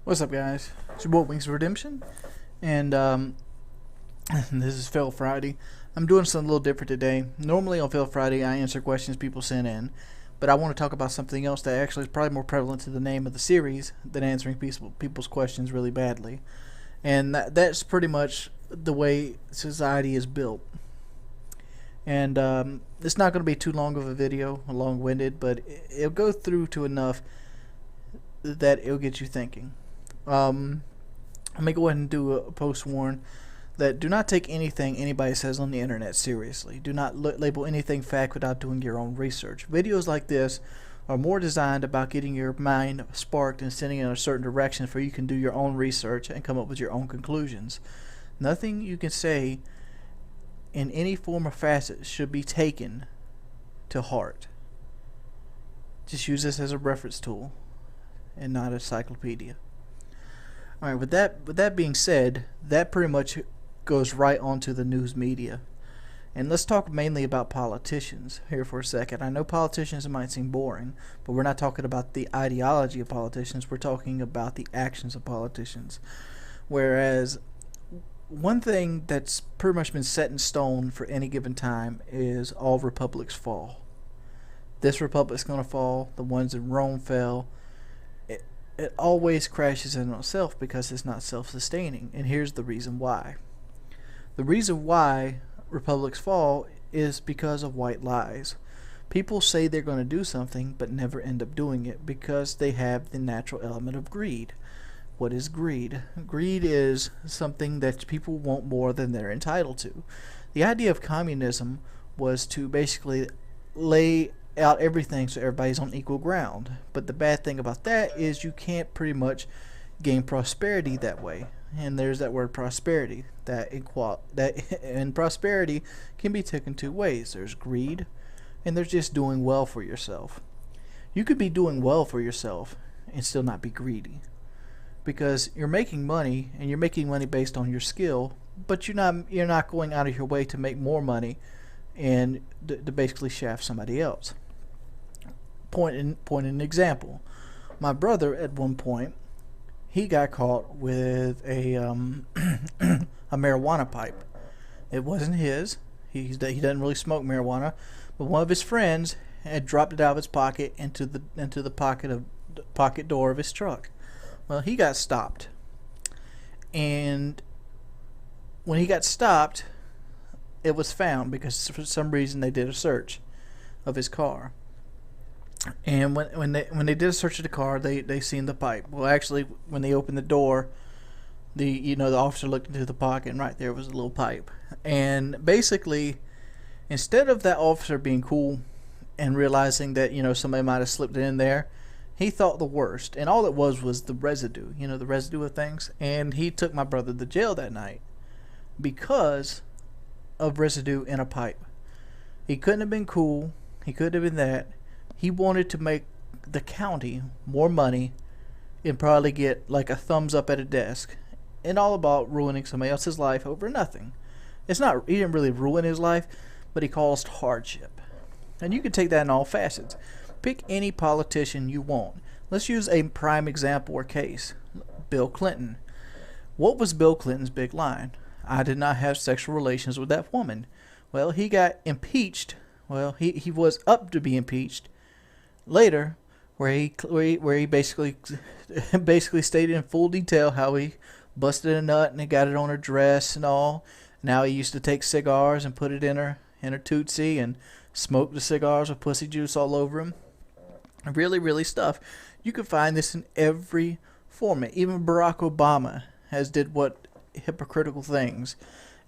What's up, guys? It's your boy WingsofRedemption, and this is Fail Friday. I'm doing something a little different today. Normally on Fail Friday, I answer questions people send in, but I want to talk about something else that actually is probably more prevalent to the name of the series than answering people's questions really badly, and that's pretty much the way society is built. And it's not going to be too long of a video, long-winded, but it'll go through to enough that it'll get you thinking. Let me go ahead and do a post warn that do not take anything anybody says on the internet seriously. Do not label anything fact without doing your own research. Videos like this are more designed about getting your mind sparked and sending in a certain direction so you can do your own research and come up with your own conclusions. Nothing you can say in any form or facet should be taken to heart. Just use this as a reference tool and not a encyclopedia. Alright, with that being said, that pretty much goes right onto the news media. And let's talk mainly about politicians here for a second. I know politicians might seem boring, but we're not talking about the ideology of politicians, we're talking about the actions of politicians. Whereas one thing that's pretty much been set in stone for any given time is all republics fall. This republic's going to fall, the ones in Rome fell. It always crashes in on itself because it's not self-sustaining, and here's the reason why. The reason why republics fall is because of white lies. People say they're going to do something but never end up doing it because they have the natural element of greed. What is greed? Greed is something that people want more than they're entitled to. The idea of communism was to basically lay out everything so everybody's on equal ground. But the bad thing about that is you can't pretty much gain prosperity that way. And there's that word prosperity. And prosperity can be taken two ways. There's greed and there's just doing well for yourself. You could be doing well for yourself and still not be greedy, because you're making money and you're making money based on your skill, but you're not going out of your way to make more money and to basically shaft somebody else. Point an example. My brother at one point, he got caught with a a marijuana pipe. It wasn't his. He doesn't really smoke marijuana, but one of his friends had dropped it out of his pocket into the pocket door of his truck. Well, he got stopped, and when he got stopped, it was found because for some reason they did a search of his car. And when they did a search of the car, they seen the pipe. Well, actually, when they opened the door, the officer looked into the pocket, and right there was a little pipe. And basically, instead of that officer being cool and realizing that somebody might have slipped it in there, he thought the worst, and all it was the residue, the residue of things. And he took my brother to jail that night because of residue in a pipe. He couldn't have been cool. He couldn't have been that. He wanted to make the county more money and probably get like a thumbs up at a desk, and all about ruining somebody else's life over nothing. It's not, he didn't really ruin his life, but he caused hardship. And you can take that in all facets. Pick any politician you want. Let's use a prime example or case. Bill Clinton. What was Bill Clinton's big line? I did not have sexual relations with that woman. Well, he got impeached. Well, he was up to be impeached later, where he basically stated in full detail how he busted a nut and he got it on her dress and all. Now he used to take cigars and put it in her tootsie and smoke the cigars with pussy juice all over him. Really stuff. You can find this in every format. Even Barack Obama has did what hypocritical things.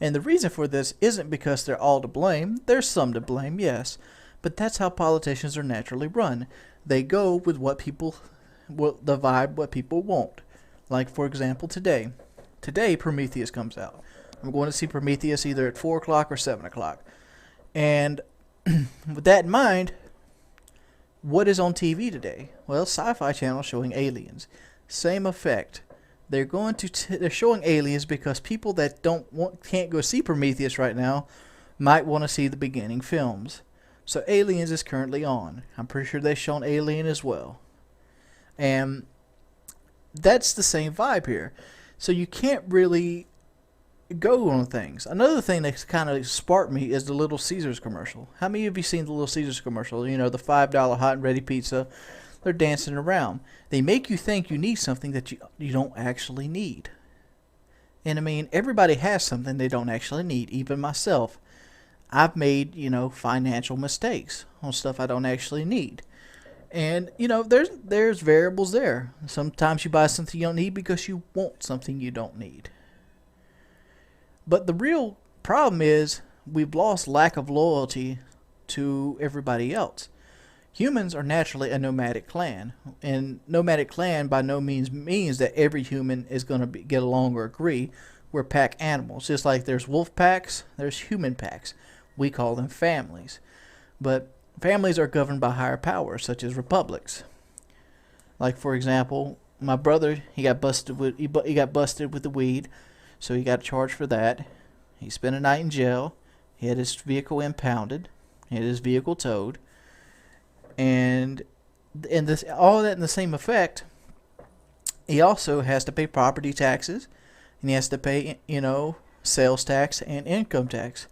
And the reason for this isn't because they're all to blame. There's some to blame, yes. But that's how politicians are naturally run. They go with what people want. Like, for example, today. Today, Prometheus comes out. I'm going to see Prometheus either at 4 o'clock or 7 o'clock. And with that in mind, what is on TV today? Well, Sci-Fi Channel showing aliens. Same effect. They're showing aliens because people that can't go see Prometheus right now might want to see the beginning films. So Aliens is currently on. I'm pretty sure they've shown Alien as well. And that's the same vibe here. So you can't really go on things. Another thing that's kind of sparked me is the Little Caesars commercial. How many of you seen the Little Caesars commercial? You know, the $5 hot and ready pizza. They're dancing around. They make you think you need something that you don't actually need. And I mean, everybody has something they don't actually need, even myself. I've made, financial mistakes on stuff I don't actually need. And, there's variables there. Sometimes you buy something you don't need because you want something you don't need. But the real problem is we've lost lack of loyalty to everybody else. Humans are naturally a nomadic clan, and nomadic clan by no means that every human is going to get along or agree. We're pack animals. Just like there's wolf packs, there's human packs. We call them families. But families are governed by higher powers, such as republics. Like, for example, my brother, he got busted with the weed, so he got charged for that. He spent a night in jail. He had his vehicle impounded. He had his vehicle towed. And this, all that in the same effect, he also has to pay property taxes, and he has to pay, sales tax and income tax.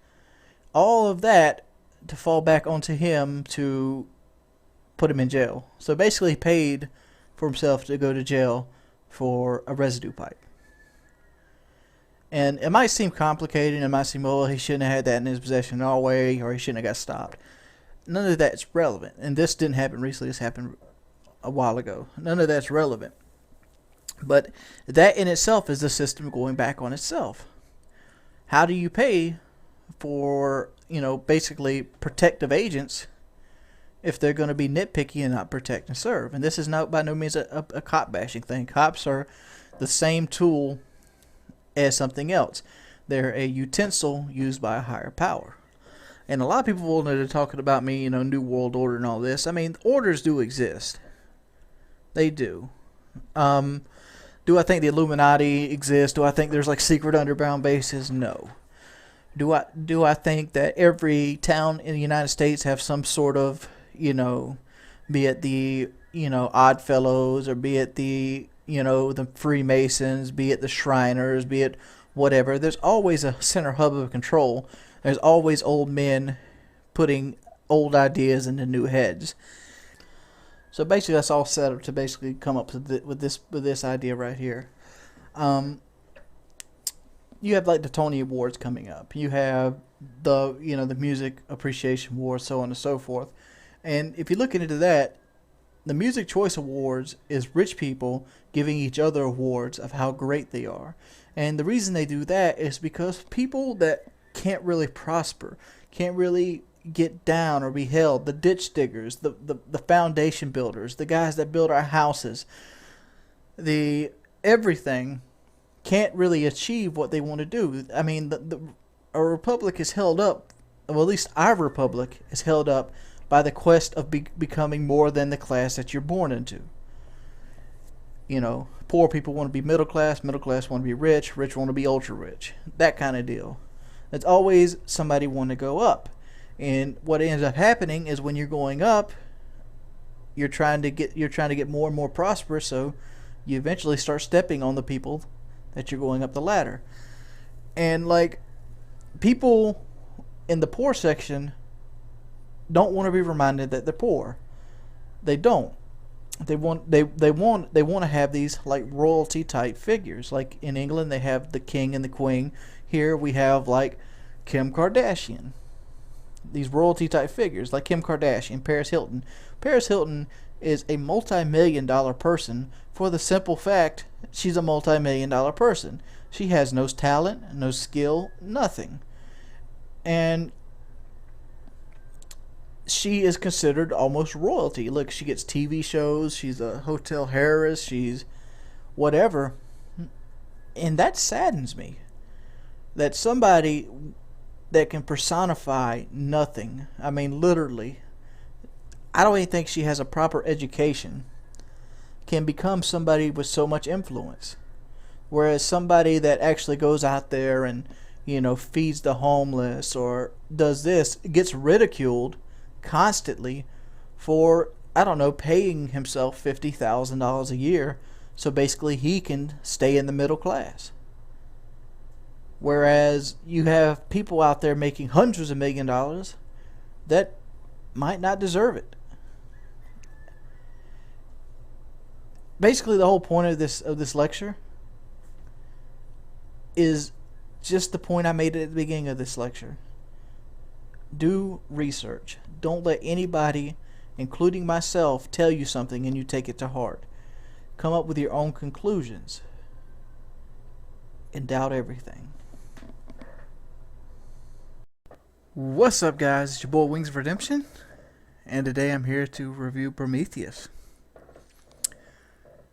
All of that to fall back onto him to put him in jail. So basically he paid for himself to go to jail for a residue pipe. And it might seem complicated, it might seem, he shouldn't have had that in his possession all the way, or he shouldn't have got stopped. None of that's relevant. And this didn't happen recently. This happened a while ago. None of that's relevant. But that in itself is the system going back on itself. How do you pay for, basically protective agents if they're going to be nitpicky and not protect and serve? And this is not by no means a cop bashing thing. Cops are the same tool as something else. They're a utensil used by a higher power. And a lot of people wanted to talk about me, New World Order and all this. I mean, orders do exist. They do. Do I think the Illuminati exists? Do I think there's like secret underground bases? No. Do I think that every town in the United States have some sort of, be it the, Odd Fellows, or be it the, the Freemasons, be it the Shriners, be it whatever. There's always a center hub of control. There's always old men putting old ideas into new heads. So basically, that's all set up to basically come up with this idea right here. You have like the Tony Awards coming up. You have the the Music Appreciation Awards, so on and so forth. And if you look into that, the Music Choice Awards is rich people giving each other awards of how great they are. And the reason they do that is because people that can't really prosper, can't really get down or be held, the ditch diggers, the foundation builders, the guys that build our houses, the everything, can't really achieve what they want to do. I mean, our republic is held up, well, at least our republic is held up by the quest of becoming more than the class that you're born into. Poor people want to be middle class want to be rich want to be ultra rich, that kind of deal. It's always somebody wanting to go up. And what ends up happening is when you're going up, you're trying to get more and more prosperous, so you eventually start stepping on the people that you're going up the ladder. And like, people in the poor section don't want to be reminded that they're poor. They don't. They want to have these like royalty type figures. Like in England they have the king and the queen. Here we have like Kim Kardashian. These royalty type figures like Kim Kardashian, Paris Hilton. Paris Hilton is a multi-million-dollar person for the simple fact she's a multi-million-dollar person. She has no talent, no skill, nothing. And she is considered almost royalty. Look, she gets TV shows, she's a hotel heiress, she's whatever. And that saddens me. That somebody that can personify nothing, I mean literally, I don't even think she has a proper education, can become somebody with so much influence. Whereas somebody that actually goes out there and, feeds the homeless or does this, gets ridiculed constantly for, paying himself $50,000 a year So basically, he can stay in the middle class. Whereas you have people out there making hundreds of $1,000,000 that might not deserve it. Basically, the whole point of this lecture is just the point I made at the beginning of this lecture. Do research. Don't let anybody, including myself, tell you something and you take it to heart. Come up with your own conclusions and doubt everything. What's up, guys? It's your boy Wings of Redemption, and today I'm here to review Prometheus.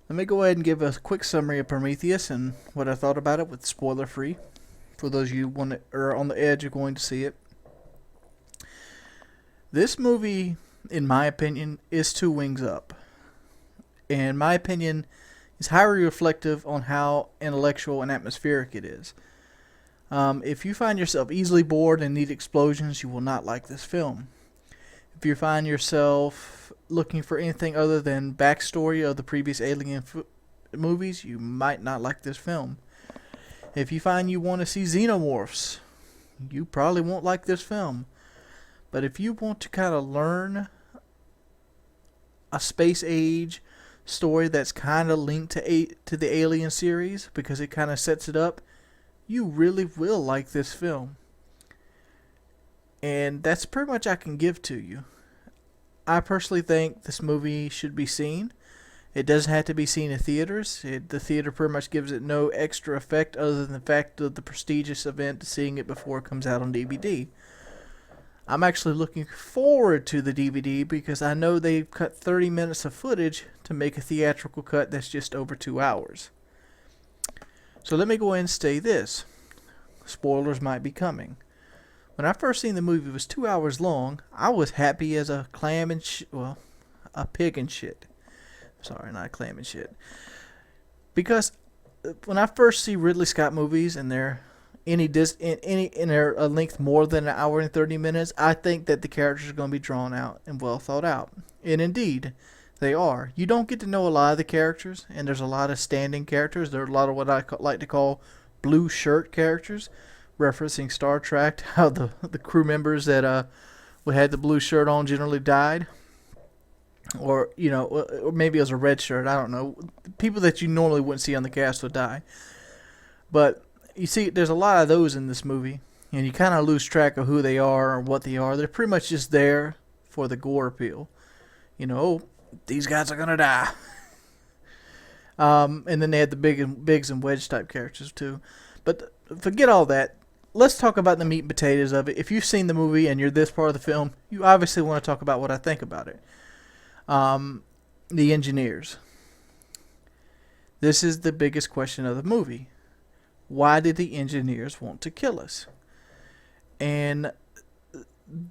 Let me go ahead and give a quick summary of Prometheus and what I thought about it, with spoiler free, for those of you who are on the edge of going to see it. This movie, in my opinion, is 2 wings up. And my opinion is highly reflective on how intellectual and atmospheric it is. If you find yourself easily bored and need explosions, you will not like this film. If you find yourself looking for anything other than backstory of the previous Alien movies, you might not like this film. If you find you want to see xenomorphs, you probably won't like this film. But if you want to kind of learn a space age story that's kind of linked to the Alien series, because it kind of sets it up, you really will like this film. And that's pretty much I can give to you. I personally think this movie should be seen. It doesn't have to be seen in theaters. The theater pretty much gives it no extra effect other than the fact of the prestigious event of seeing it before it comes out on DVD. I'm actually looking forward to the DVD because I know they've cut 30 minutes of footage to make a theatrical cut that's just over 2 hours. So let me go ahead and say this. Spoilers might be coming. When I first seen the movie, it was 2 hours long. I was happy as a clam and a pig and shit. Sorry, not a clam and shit. Because when I first see Ridley Scott movies and they're in their length more than 1 hour and 30 minutes, I think that the characters are going to be drawn out and well thought out. And indeed, they are. You don't get to know a lot of the characters, and there's a lot of standing characters. There are a lot of what I like to call blue shirt characters, referencing Star Trek, how the crew members that had the blue shirt on generally died. Or, or maybe it was a red shirt, I don't know. People that you normally wouldn't see on the cast would die. But you see, there's a lot of those in this movie, and you kind of lose track of who they are or what they are. They're pretty much just there for the gore appeal. These guys are going to die. And then they had the Biggs and Wedge type characters too. But forget all that. Let's talk about the meat and potatoes of it. If you've seen the movie and you're this part of the film, you obviously want to talk about what I think about it. The engineers. This is the biggest question of the movie. Why did the engineers want to kill us? And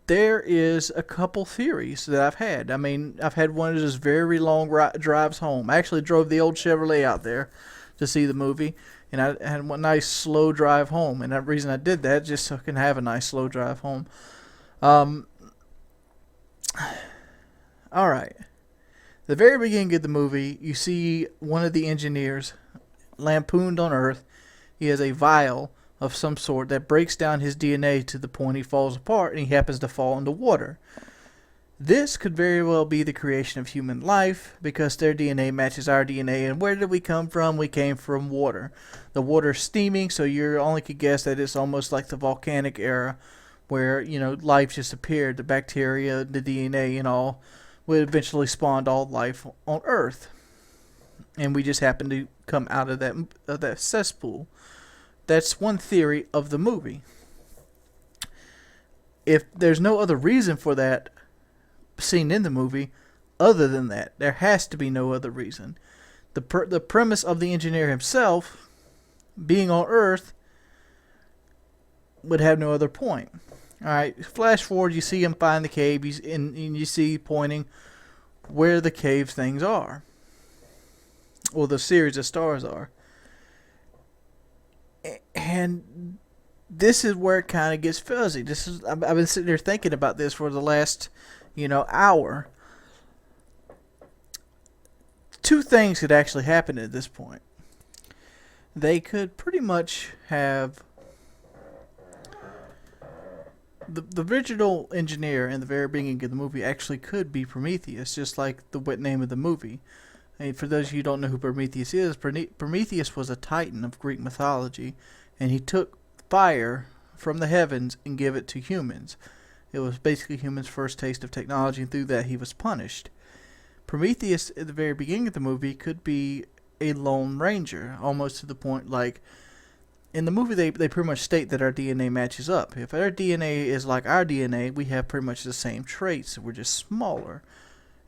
there is a couple theories that I've had. I mean, I've had one of those very long drives home. I actually drove the old Chevrolet out there to see the movie, and I had one nice slow drive home. And the reason I did that just so I can have a nice slow drive home. All right. The very beginning of the movie, you see one of the engineers lampooned on Earth. He has a vial of some sort that breaks down his DNA to the point he falls apart, and he happens to fall into water. This could very well be the creation of human life, because their DNA matches our DNA. And where did we come from? We came from water. The water's steaming, so you only could guess that it's almost like the volcanic era, where life just appeared. The bacteria, the DNA, and all would eventually spawn all life on Earth, and we just happened to come out of that cesspool. That's one theory of the movie. If there's no other reason for that scene in the movie other than that, there has to be no other reason. The premise of the engineer himself being on Earth would have no other point. Alright, flash forward, you see him find the cave, and you see pointing where the cave things are. Or the series of stars are. And this is where it kind of gets fuzzy. I've been sitting there thinking about this for the last, hour. two things could actually happen at this point. They could pretty much have the original engineer in the very beginning of the movie actually could be Prometheus, just like the name of the movie. And for those of you who don't know who Prometheus is, Prometheus was a titan of Greek mythology, and he took fire from the heavens and gave it to humans. It was basically humans' first taste of technology, and through that he was punished. Prometheus, at the very beginning of the movie, could be a lone ranger, almost to the point like in the movie they pretty much state that our DNA matches up. If our DNA is like our DNA, we have pretty much the same traits. We're just smaller.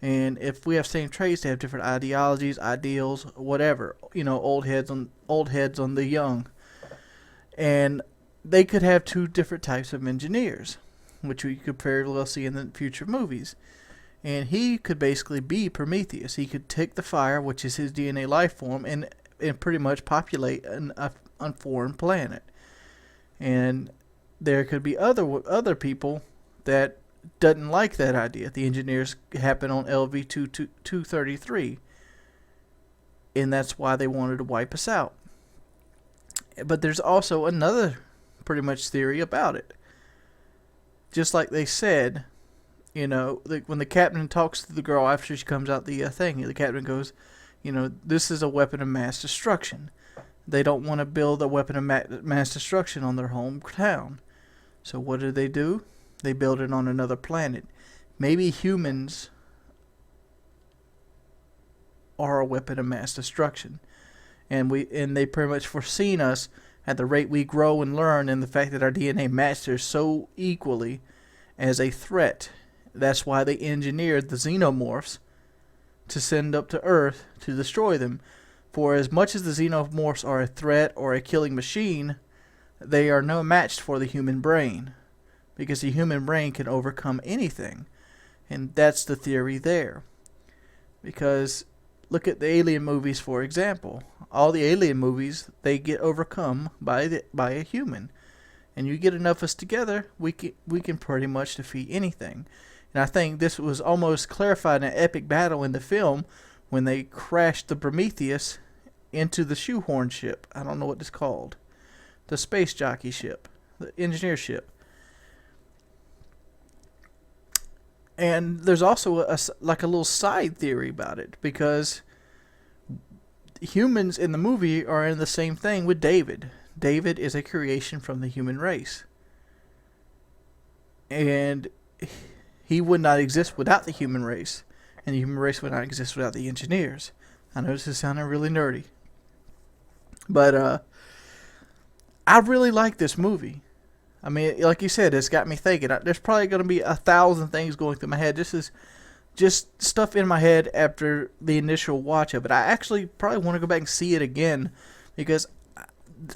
And if we have same traits, they have different ideologies, ideals, whatever. Old heads on the young. And they could have two different types of engineers, which we could very well see in the future movies. And he could basically be Prometheus. He could take the fire, which is his DNA life form, and pretty much populate a foreign planet. And there could be other people that doesn't like that idea. The engineers happen on LV-233, and that's why they wanted to wipe us out. But there's also another pretty much theory about it. Just like they said, when the captain talks to the girl after she comes out the thing, the captain goes, this is a weapon of mass destruction. They don't want to build a weapon of mass destruction on their hometown. So what do? They build it on another planet. Maybe humans are a weapon of mass destruction. And they pretty much foreseen us at the rate we grow and learn, and the fact that our DNA matches so equally as a threat. That's why they engineered the xenomorphs to send up to Earth to destroy them. For as much as the xenomorphs are a threat or a killing machine, they are no match for the human brain, because the human brain can overcome anything. And that's the theory there. Because look at the Alien movies, for example. All the Alien movies, they get overcome by a human. And you get enough of us together, we can pretty much defeat anything. And I think this was almost clarified in an epic battle in the film when they crashed the Prometheus into the shoehorn ship. I don't know what it's called. The space jockey ship. The engineer ship. And there's also a little side theory about it, because humans in the movie are in the same thing with David. David is a creation from the human race. And he would not exist without the human race. And the human race would not exist without the engineers. I know this is sounding really nerdy. But I really like this movie. I mean, like you said, it's got me thinking. There's probably going to be 1,000 things going through my head. This is just stuff in my head after the initial watch of it. I actually probably want to go back and see it again, because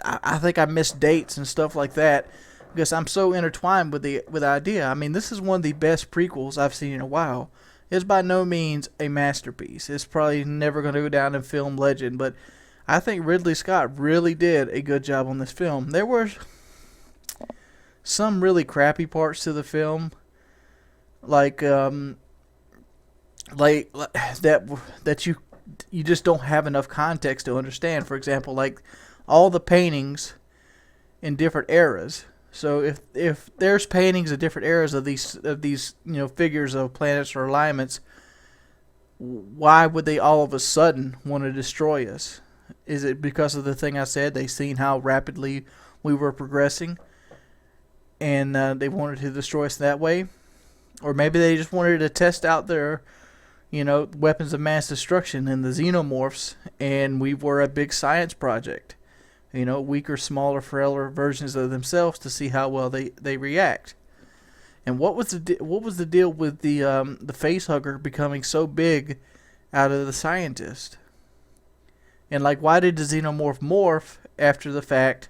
I think I missed dates and stuff like that, because I'm so intertwined with the idea. I mean, this is one of the best prequels I've seen in a while. It's by no means a masterpiece. It's probably never going to go down in film legend, but I think Ridley Scott really did a good job on this film. There were some really crappy parts to the film, like that you just don't have enough context to understand. For example, like all the paintings in different eras. So if there's paintings of different eras of these figures of planets or alignments, why would they all of a sudden want to destroy us? Is it because of the thing I said? They seen how rapidly we were progressing, and they wanted to destroy us that way? Or maybe they just wanted to test out their, weapons of mass destruction in the xenomorphs, and we were a big science project. Weaker, smaller, frailer versions of themselves to see how well they react. And what was the deal with the face hugger becoming so big out of the scientist? And why did the xenomorph morph after the fact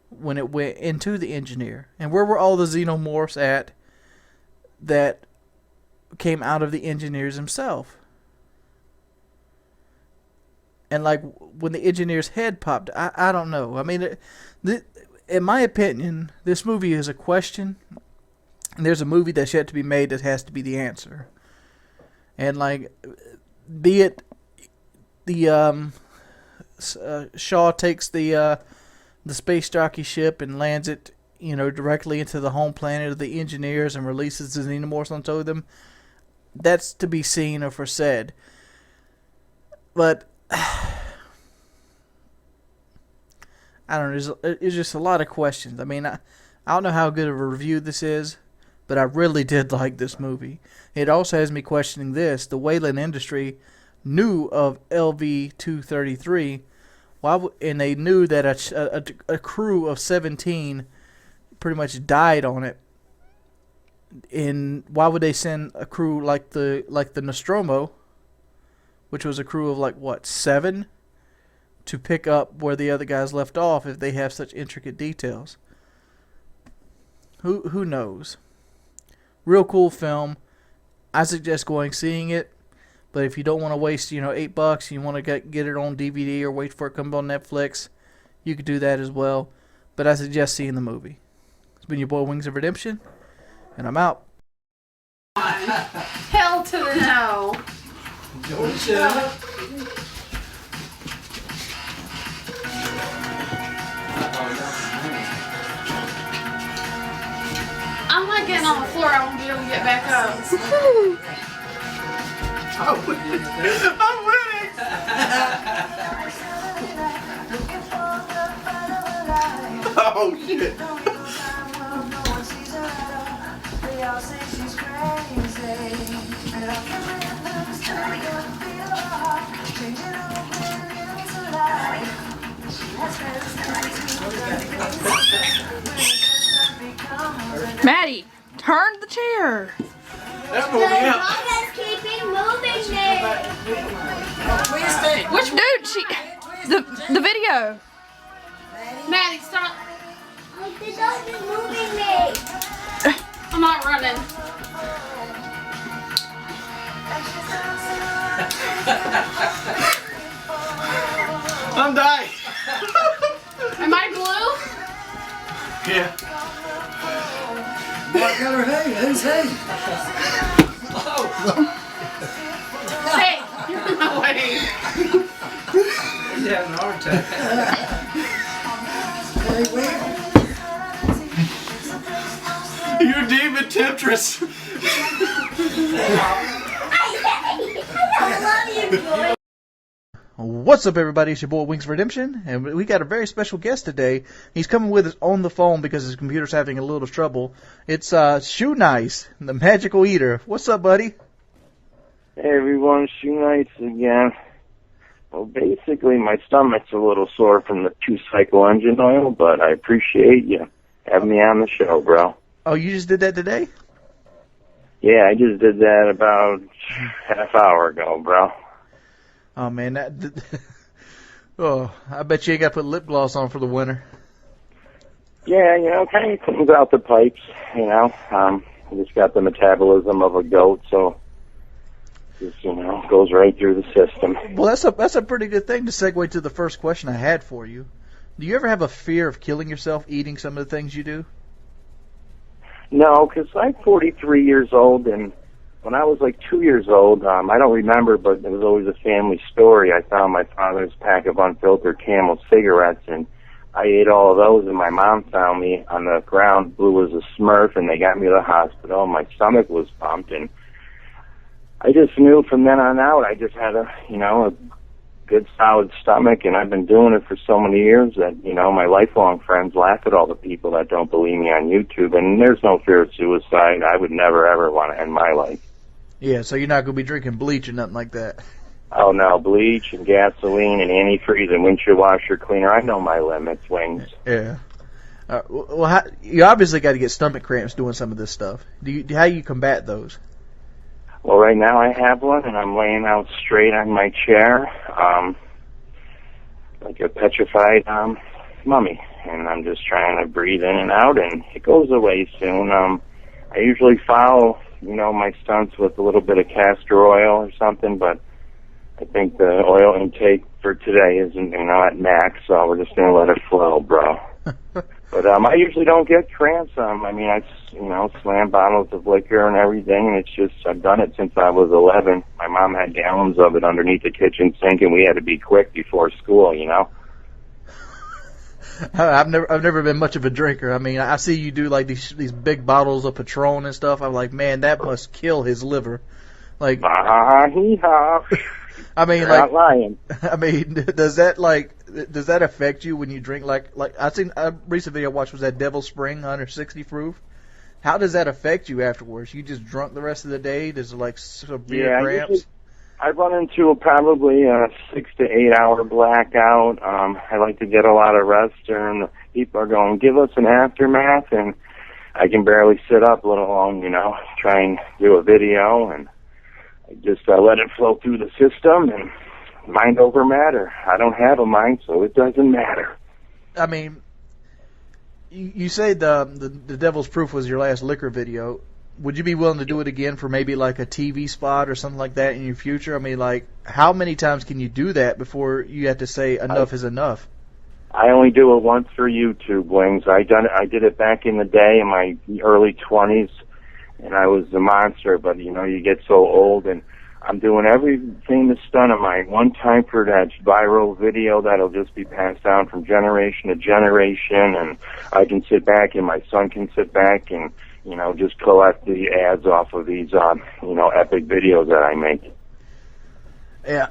when it went into the engineer? And where were all the xenomorphs at that came out of the engineers himself? And when the engineer's head popped, I don't know. I mean, in my opinion, this movie is a question. And there's a movie that's yet to be made that has to be the answer. And be it the Shaw takes the space jockey ship and lands it, directly into the home planet of the engineers and releases the xenomorphs onto them. That's to be seen or for said. But I don't know. There's just a lot of questions. I mean, I don't know how good of a review this is, but I really did like this movie. It also has me questioning this. The Wayland industry knew of LV-233, and they knew that a crew of 17 pretty much died on it. And why would they send a crew like the Nostromo, which was a crew of 7, to pick up where the other guys left off if they have such intricate details? Who knows? Real cool film. I suggest seeing it. But if you don't want to waste, $8, you want to get it on DVD or wait for it to come on Netflix, you could do that as well. But I suggest seeing the movie. It's been your boy Wings of Redemption, and I'm out. Hell to the no. I'm not getting on the floor. I won't be able to get back up. I'm winning. Oh shit. Maddie, turn the chair. That moving out. Keeping moving there. Which dude? The video. Maddie, stop. The dog is moving me. I'm not running. I'm dying. Am I blue? Yeah. What color hay? Who's hay? Hey, you're in my way. He's having a heart attack. Hey, where? You demon temptress. I love you, boy. What's up, everybody? It's your boy Wings of Redemption, and we got a very special guest today. He's coming with us on the phone because his computer's having a little trouble. It's Shoenice, the magical eater. What's up, buddy? Hey everyone, Shoenice again. Well, basically my stomach's a little sore from the 2-cycle engine oil, but I appreciate you having me on the show, bro. Oh, you just did that today? Yeah, I just did that about half hour ago, bro. Oh, man, oh, I bet you ain't got to put lip gloss on for the winter. Yeah, kind of cleans out the pipes, I just got the metabolism of a goat, so just, goes right through the system. Well, that's a pretty good thing to segue to the first question I had for you. Do you ever have a fear of killing yourself eating some of the things you do? No, because I'm 43 years old, and when I was 2 years old, I don't remember, but it was always a family story. I found my father's pack of unfiltered Camel cigarettes, and I ate all of those, and my mom found me on the ground, blue as a Smurf, and they got me to the hospital. My stomach was pumped, and I just knew from then on out I just had a good solid stomach, and I've been doing it for so many years that, my lifelong friends laugh at all the people that don't believe me on YouTube, and there's no fear of suicide. I would never, ever want to end my life. Yeah, so you're not going to be drinking bleach or nothing like that. Oh, no, bleach and gasoline and antifreeze and windshield washer cleaner. I know my limits, Wings. Yeah. Well, you obviously got to get stomach cramps doing some of this stuff. How do you combat those? Well, right now I have one, and I'm laying out straight on my chair, like a petrified mummy, and I'm just trying to breathe in and out, and it goes away soon. I usually follow, my stunts with a little bit of castor oil or something, but I think the oil intake for today isn't, at max, so we're just going to let it flow, bro. But I usually don't get cramps. I mean, I slam bottles of liquor and everything, and it's just I've done it since I was 11. My mom had gallons of it underneath the kitchen sink, and we had to be quick before school. I've never been much of a drinker. I mean, I see you do like these big bottles of Patron and stuff. I'm like, man, that must kill his liver. Like, hee-haw. I mean, You're like, not lying. I mean, does that affect you when you drink? Like I seen a recent video I watched was that Devil Spring 160 proof. How does that affect you afterwards? You just drunk the rest of the day? Does it like severe cramps? I run into probably a 6 to 8 hour blackout. I like to get a lot of rest, and people are going, give us an aftermath, and I can barely sit up, let alone, try and do a video, and I just let it flow through the system, and mind over matter. I don't have a mind, so it doesn't matter. I mean, you say the Devil's Proof was your last liquor video. Would you be willing to do it again for maybe like a TV spot or something like that in your future? I mean, like, how many times can you do that before you have to say enough is enough? I only do it once for YouTube, Wings. I did it back in the day in my early 20s, and I was the monster. But you get so old, and I'm doing every famous stunt of mine one time for that viral video that'll just be passed down from generation to generation, and I can sit back, and my son can sit back, and just collect the ads off of these, epic videos that I make. Yeah.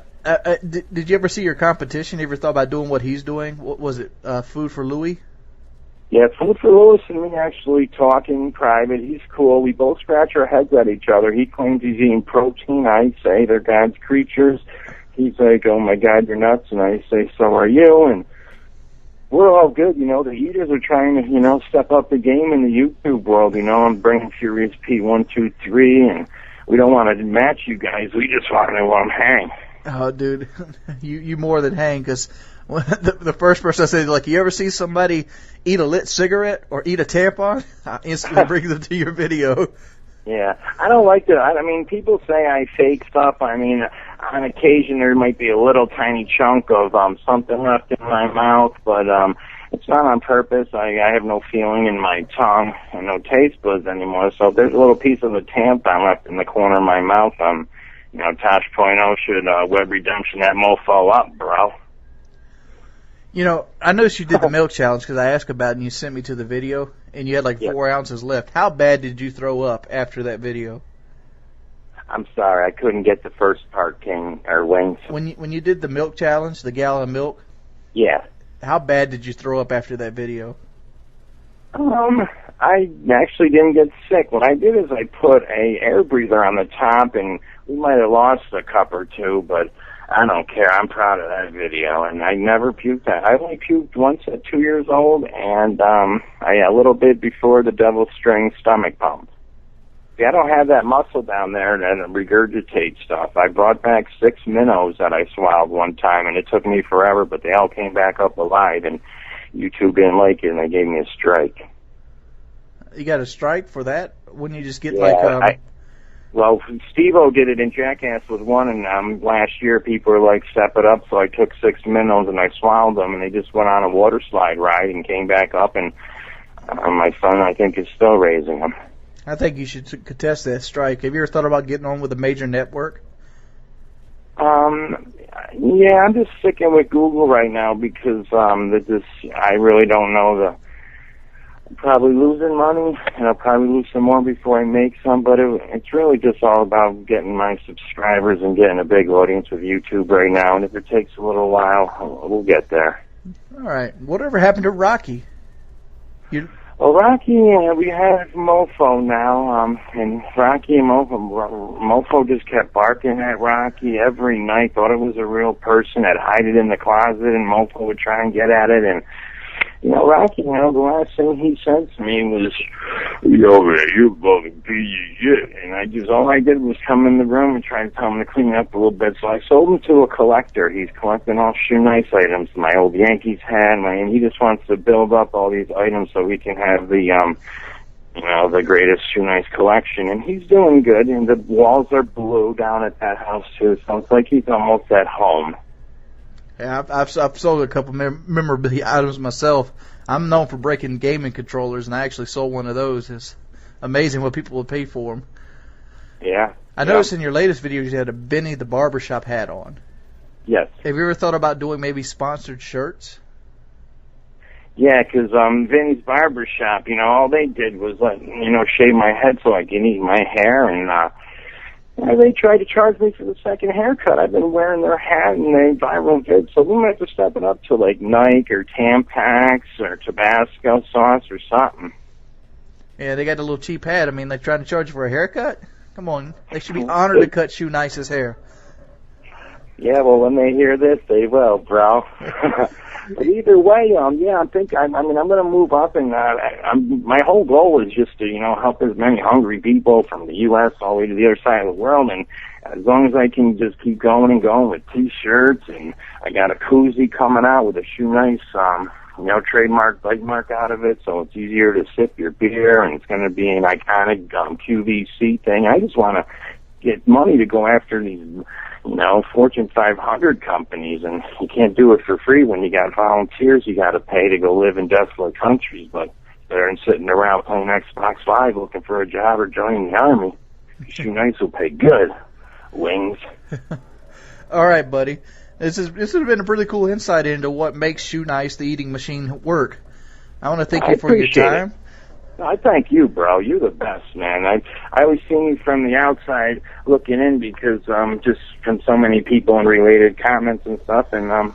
Did you ever see your competition? You ever thought about doing what he's doing? What was it? Food for Louie? Yeah, Food for Louis and me actually talking private. He's cool. We both scratch our heads at each other. He claims he's eating protein. I say they're God's creatures. He's like, oh my God, you're nuts. And I say, so are you. And we're all good. The eaters are trying to, step up the game in the YouTube world. I'm bringing Furious P 1, 2, 3, and we don't want to match you guys. We just want to hang. Oh, dude, you more than hang, because the first person I said, like, you ever see somebody eat a lit cigarette or eat a tampon? I instantly bring them to your video. Yeah, I don't like to. I mean, people say I fake stuff. I mean, on occasion there might be a little tiny chunk of something left in my mouth, but it's not on purpose. I have no feeling in my tongue and no taste buds anymore. So if there's a little piece of a tampon left in the corner of my mouth, Tosh.0 should web redemption that mofo up, bro. I noticed you did the milk challenge because I asked about it and you sent me to the video, and you had like 4 ounces left. How bad did you throw up after that video? I'm sorry, I couldn't get the first part, King or Wings. When you did the milk challenge, the gallon of milk. Yeah. How bad did you throw up after that video? I actually didn't get sick. What I did is I put a air breather on the top, and we might have lost a cup or two, but I don't care. I'm proud of that video, and I never puked. I only puked once at 2 years old, and a little bit before the Devil's String stomach pump. See, I don't have that muscle down there that regurgitates stuff. I brought back 6 minnows that I swallowed one time, and it took me forever, but they all came back up alive, and YouTube didn't like it, and they gave me a strike. You got a strike for that? Wouldn't you just get Well, Steve-O did it in Jackass with one, and last year people were like, step it up, so I took 6 minnows and I swallowed them, and they just went on a water slide ride and came back up, and my son, I think, is still raising them. I think you should contest that strike. Have you ever thought about getting on with a major network? Yeah, I'm just sticking with Google right now because I really don't know I'm probably losing money, and I'll probably lose some more before I make some, but it's really just all about getting my subscribers and getting a big audience with YouTube right now, and if it takes a little while, we'll get there. All right. Whatever happened to Rocky? Well, Rocky, we have Mofo now, and Rocky and Mofo just kept barking at Rocky every night, thought it was a real person, I'd hide it in the closet, and Mofo would try and get at it, and Rocky, the last thing he said to me was, yo, man, you're fucking piece of shit. And all I did was come in the room and try to tell him to clean up a little bit. So I sold him to a collector. He's collecting all Shoenice items, my old Yankees hat, and he just wants to build up all these items so we can have the greatest Shoenice collection. And he's doing good, and the walls are blue down at that house, too. So it's like he's almost at home. Yeah, I've sold a couple memorabilia items myself. I'm known for breaking gaming controllers, and I actually sold one of those. It's amazing what people will pay for them. Yeah. I noticed in your latest videos you had a Benny the Barbershop hat on. Yes. Have you ever thought about doing maybe sponsored shirts? Yeah, 'cause Vinny's Barbershop, you know, all they did was shave my head so I can eat my hair, and they tried to charge me for the second haircut. I've been wearing their hat and they viral vids, so we might have to step it up to like Nike or Tampax or Tabasco sauce or something. Yeah, they got a little cheap hat. I mean, they trying to charge you for a haircut? Come on, they should be honored to cut Shoenice's hair. Yeah, well, when they hear this, they will, bro. But either way, yeah, I'm going to move up, and my whole goal is just to, help as many hungry people from the U.S. all the way to the other side of the world, and as long as I can just keep going and going with T-shirts, and I got a koozie coming out with a Shoenice, trademark bite mark out of it, so it's easier to sip your beer, and it's going to be an iconic QVC thing. I just want to get money to go after these Fortune 500 companies, and you can't do it for free when you got volunteers you got to pay to go live in desolate countries, but they're sitting around playing Xbox Live looking for a job or joining the army. Shoenice will pay good. Wings. All right, buddy. This has been a pretty cool insight into what makes Shoenice, the eating machine, work. I want to thank you for your time. I thank you, bro. You're the best, man. I always seen you from the outside looking in because just from so many people and related comments and stuff, and I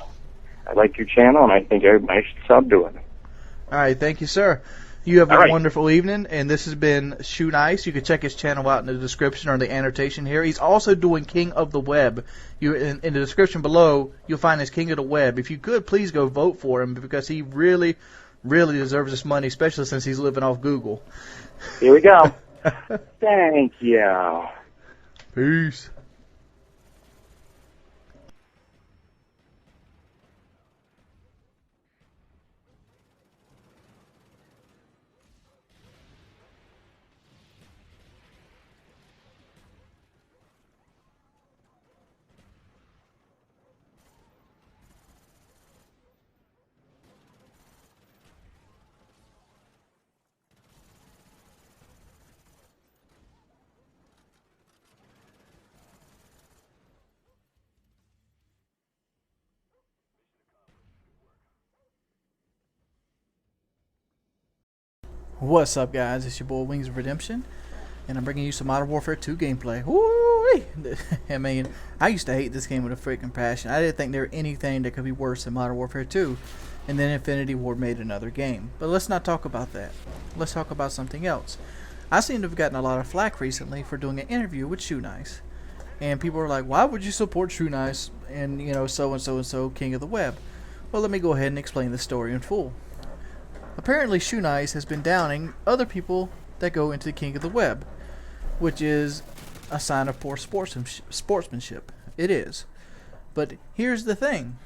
like your channel, and I think everybody should sub to it. All right, thank you, sir. You have a wonderful evening, and this has been Shoenice. You can check his channel out in the description or the annotation here. He's also doing King of the Web. In the description below, you'll find his King of the Web. If you could, please go vote for him because he really deserves this money, especially since he's living off Google. Here we go. Thank you. Peace. What's up, guys? It's your boy Wings of Redemption, and I'm bringing you some Modern Warfare 2 gameplay. Woo-wee! I mean, I used to hate this game with a freaking passion. I didn't think there was anything that could be worse than Modern Warfare 2, and then Infinity Ward made another game. But let's not talk about that. Let's talk about something else. I seem to have gotten a lot of flack recently for doing an interview with Shoenice, and people are like, "Why would you support Shoenice and so and so and so King of the Web?" Well, let me go ahead and explain the story in full. Apparently, Shoenice has been downing other people that go into the King of the Web, which is a sign of poor sportsmanship. It is. But here's the thing.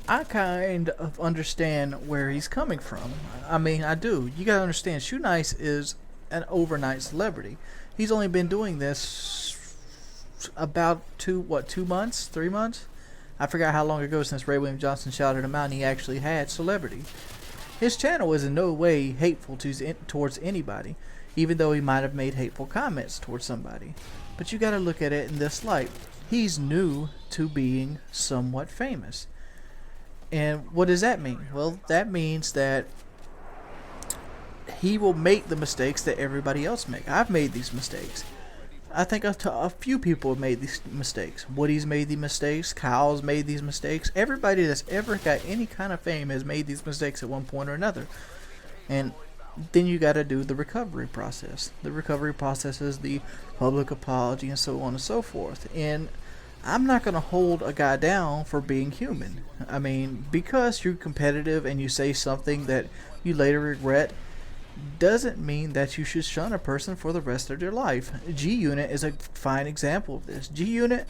I kind of understand where he's coming from. I mean, I do. You gotta understand, Shoenice is an overnight celebrity. He's only been doing this about 2 months? 3 months? I forgot how long ago since Ray William Johnson shouted him out and he actually had celebrity. His channel is in no way hateful towards anybody, even though he might have made hateful comments towards somebody. But you gotta look at it in this light. He's new to being somewhat famous. And what does that mean? Well, that means that he will make the mistakes that everybody else make. I've made these mistakes. I think a few people have made these mistakes. Woody's made these mistakes. Kyle's made these mistakes. Everybody that's ever got any kind of fame has made these mistakes at one point or another. And then you got to do the recovery process. The recovery process is the public apology and so on and so forth. And I'm not going to hold a guy down for being human. I mean, because you're competitive and you say something that you later regret, doesn't mean that you should shun a person for the rest of their life. G-Unit is a fine example of this. G-Unit,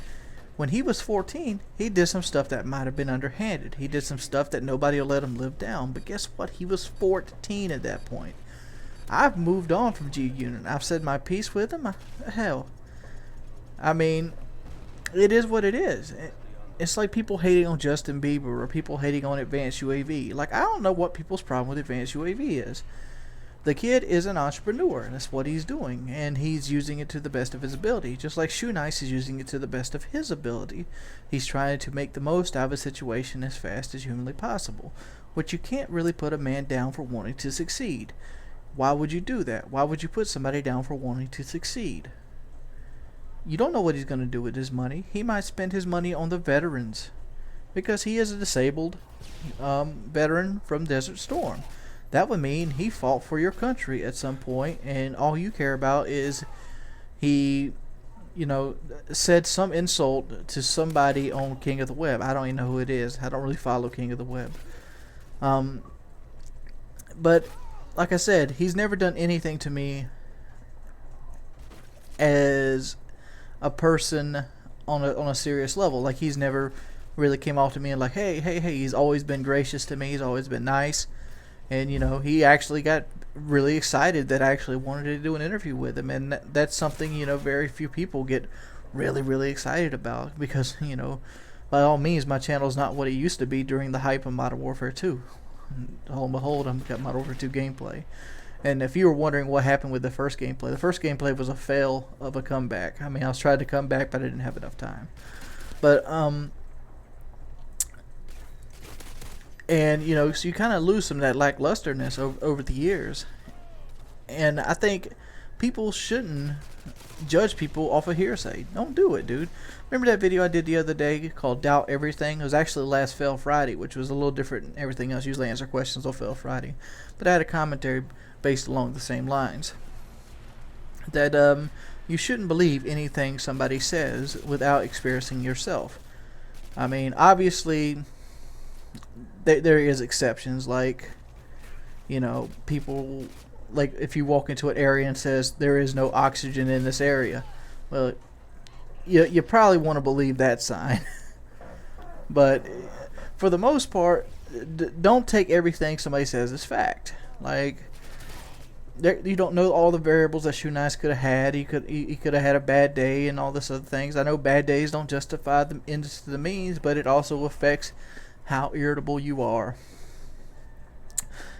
when he was 14, he did some stuff that might have been underhanded. He did some stuff that nobody will let him live down. But guess what? He was 14 at that point. I've moved on from G-Unit. I've said my piece with him. Hell, I mean, it is what it is. it's like people hating on Justin Bieber or people hating on advanced UAV. Like, I don't know what people's problem with advanced UAV is. The kid is an entrepreneur, and that's what he's doing, and he's using it to the best of his ability, just like Shoenice is using it to the best of his ability. He's trying to make the most out of a situation as fast as humanly possible, which you can't really put a man down for wanting to succeed. Why would you do that? Why would you put somebody down for wanting to succeed? You don't know what he's going to do with his money. He might spend his money on the veterans, because he is a disabled veteran from Desert Storm. That would mean he fought for your country at some point, and all you care about is he, said some insult to somebody on King of the Web. I don't even know who it is. I don't really follow King of the Web. But like I said, he's never done anything to me as a person on a serious level. Like, he's never really came off to me and like, hey. He's always been gracious to me. He's always been nice. And, he actually got really excited that I actually wanted to do an interview with him. And that's something, very few people get really, really excited about. Because, by all means, my channel is not what it used to be during the hype of Modern Warfare 2. And lo and behold, I've got Modern Warfare 2 gameplay. And if you were wondering what happened with the first gameplay was a fail of a comeback. I mean, I was trying to come back, but I didn't have enough time. But, and, so you kind of lose some of that lacklusterness over the years. And I think people shouldn't judge people off of hearsay. Don't do it, dude. Remember that video I did the other day called Doubt Everything? It was actually last Fail Friday, which was a little different than everything else. Usually I answer questions on Fail Friday. But I had a commentary based along the same lines. That you shouldn't believe anything somebody says without experiencing yourself. I mean, obviously there is exceptions, like, people, like, if you walk into an area and says there is no oxygen in this area, well, you probably want to believe that sign. But for the most part, don't take everything somebody says as fact. Like, you don't know all the variables that Shoenice could have had. He could have had a bad day and all this other things. I know bad days don't justify the ends to the means, but it also affects how irritable you are.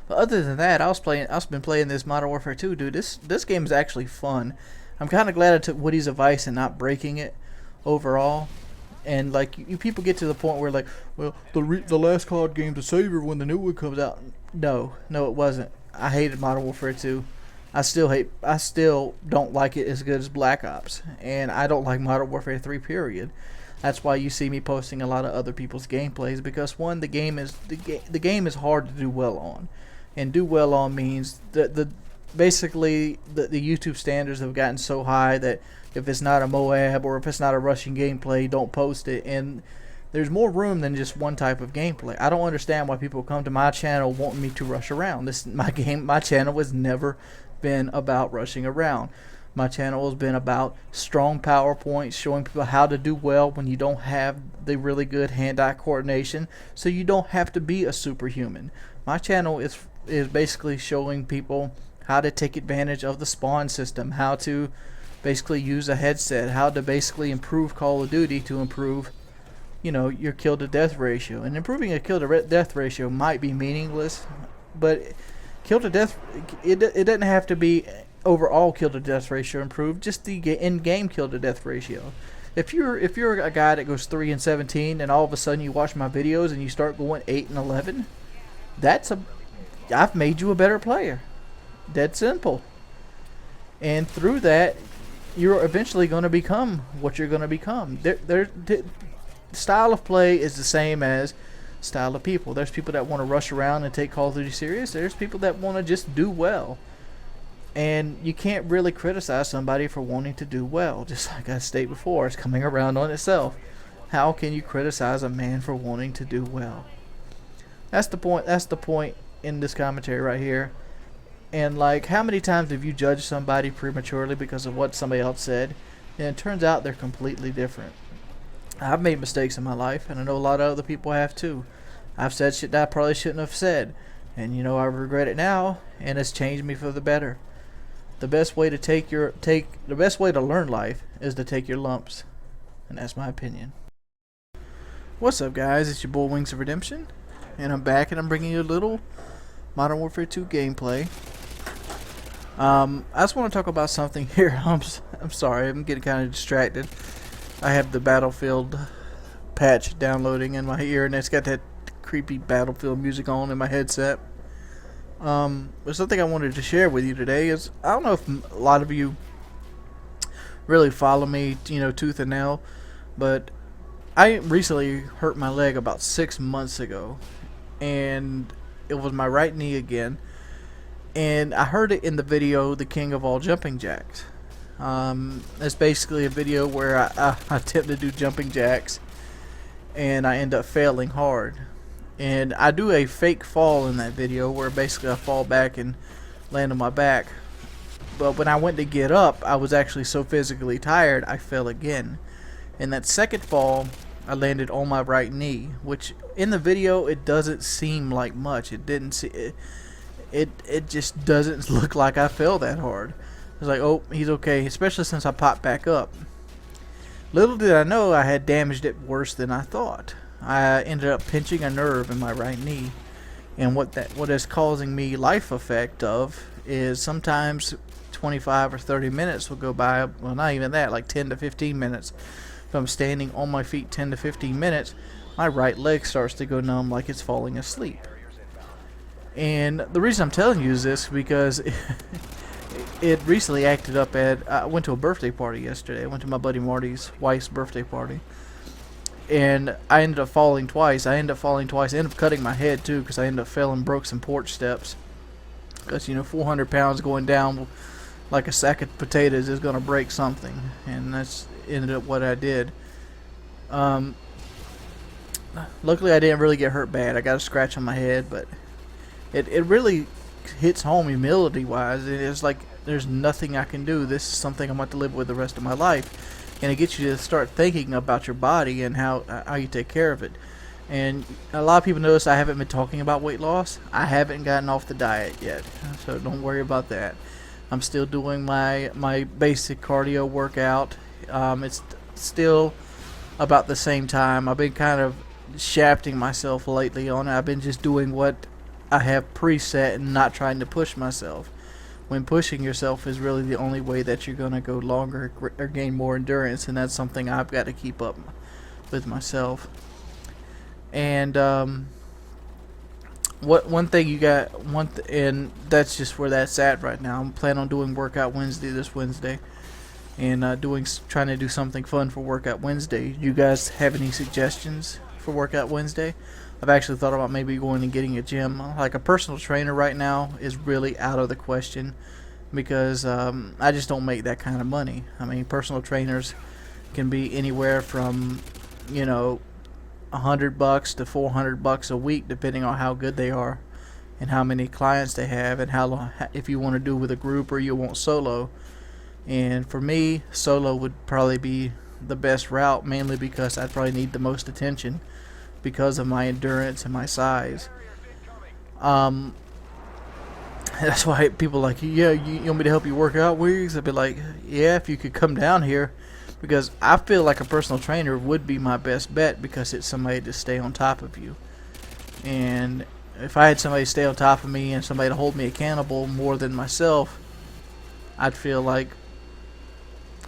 But other than that, I've been playing this Modern Warfare 2, dude. This game is actually fun. I'm kind of glad I took Woody's advice and not breaking it overall. And like, you people get to the point where like, well, the last COD game's a savior when the new one comes out. No, it wasn't. I hated Modern Warfare 2. I still don't like it as good as Black Ops, and I don't like Modern Warfare 3, period. That's why you see me posting a lot of other people's gameplays, because one, the game is hard to do well on, and do well on means that basically the YouTube standards have gotten so high that if it's not a Moab or if it's not a Russian gameplay, don't post it. And there's more room than just one type of gameplay. I don't understand why people come to my channel wanting me to rush around. My channel has never been about rushing around. My channel has been about strong PowerPoints, showing people how to do well when you don't have the really good hand-eye coordination, so you don't have to be a superhuman. My channel is basically showing people how to take advantage of the spawn system, how to basically use a headset, how to basically improve Call of Duty to improve, your kill to death ratio. And improving a kill to death ratio might be meaningless, but kill to death, it doesn't have to be overall kill to death ratio improved, just the in-game kill to death ratio. If you're a guy that goes 3 and 17 and all of a sudden you watch my videos and you start going 8 and 11, I've made you a better player. Dead simple. And through that, you're eventually going to become what you're going to become. Style of play is the same as style of people. There's people that want to rush around and take Call of Duty serious. There's people that want to just do well. And you can't really criticize somebody for wanting to do well. Just like I stated before, it's coming around on itself. How can you criticize a man for wanting to do well? That's the point. That's the point in this commentary right here. And like, how many times have you judged somebody prematurely because of what somebody else said, and it turns out they're completely different? I've made mistakes in my life, and I know a lot of other people have too. I've said shit that I probably shouldn't have said, and I regret it now, and it's changed me for the better. The best way to learn life is to take your lumps, and that's my opinion. What's up, guys? It's your boy Wings of Redemption, and I'm back, and I'm bringing you a little Modern Warfare 2 gameplay. I just want to talk about something here. I'm sorry, I'm getting kind of distracted. I have the Battlefield patch downloading in my ear, and it's got that creepy Battlefield music on in my headset. But something I wanted to share with you today is, I don't know if a lot of you really follow me, tooth and nail, but I recently hurt my leg about 6 months ago, and it was my right knee again, and I heard it in the video, The King of All Jumping Jacks. It's basically a video where I attempt to do jumping jacks, and I end up failing hard. And I do a fake fall in that video where basically I fall back and land on my back. But when I went to get up, I was actually so physically tired, I fell again. In that second fall, I landed on my right knee, which in the video it doesn't seem like much. It just doesn't look like I fell that hard. I was like, oh, he's okay, especially since I popped back up. Little did I know I had damaged it worse than I thought. I ended up pinching a nerve in my right knee, and what is causing me life effect of is sometimes 25 or 30 minutes will go by, well, not even that, like 10 to 15 minutes. If I'm standing on my feet 10 to 15 minutes, my right leg starts to go numb like it's falling asleep. And the reason I'm telling you is this because it recently acted up I went to a birthday party yesterday. I went to my buddy Marty's wife's birthday party, and I ended up falling twice. I ended up cutting my head too, because I ended up falling, broke some porch steps. Because 400 pounds going down like a sack of potatoes is going to break something, and that's ended up what I did. Luckily I didn't really get hurt bad. I got a scratch on my head, but it really hits home humility wise. It's like there's nothing I can do. This is something I'm going to live with the rest of my life, and it gets you to start thinking about your body and how you take care of it. And a lot of people notice I haven't been talking about weight loss. I haven't gotten off the diet yet, so don't worry about that. I'm still doing my basic cardio workout. It's still about the same time. I've been kind of shafting myself lately on it. I've been just doing what I have preset and not trying to push myself. When pushing yourself is really the only way that you're going to go longer or gain more endurance, and that's something I've got to keep up with myself. And one thing you got, and that's just where that's at right now. I'm planning on doing Workout Wednesday this Wednesday, and trying to do something fun for Workout Wednesday. You guys have any suggestions for Workout Wednesday? I've actually thought about maybe going and getting a gym. Like a personal trainer right now is really out of the question, because I just don't make that kind of money. I mean, personal trainers can be anywhere from $100 to $400 a week, depending on how good they are and how many clients they have, and how long, if you want to do with a group or you want solo. And for me, solo would probably be the best route, mainly because I'd probably need the most attention because of my endurance and my size. That's why people are like, yeah, you want me to help you work out, Wiggs? I'd be like, yeah, if you could come down here, because I feel like a personal trainer would be my best bet, because it's somebody to stay on top of you. And if I had somebody to stay on top of me and somebody to hold me accountable more than myself, I'd feel like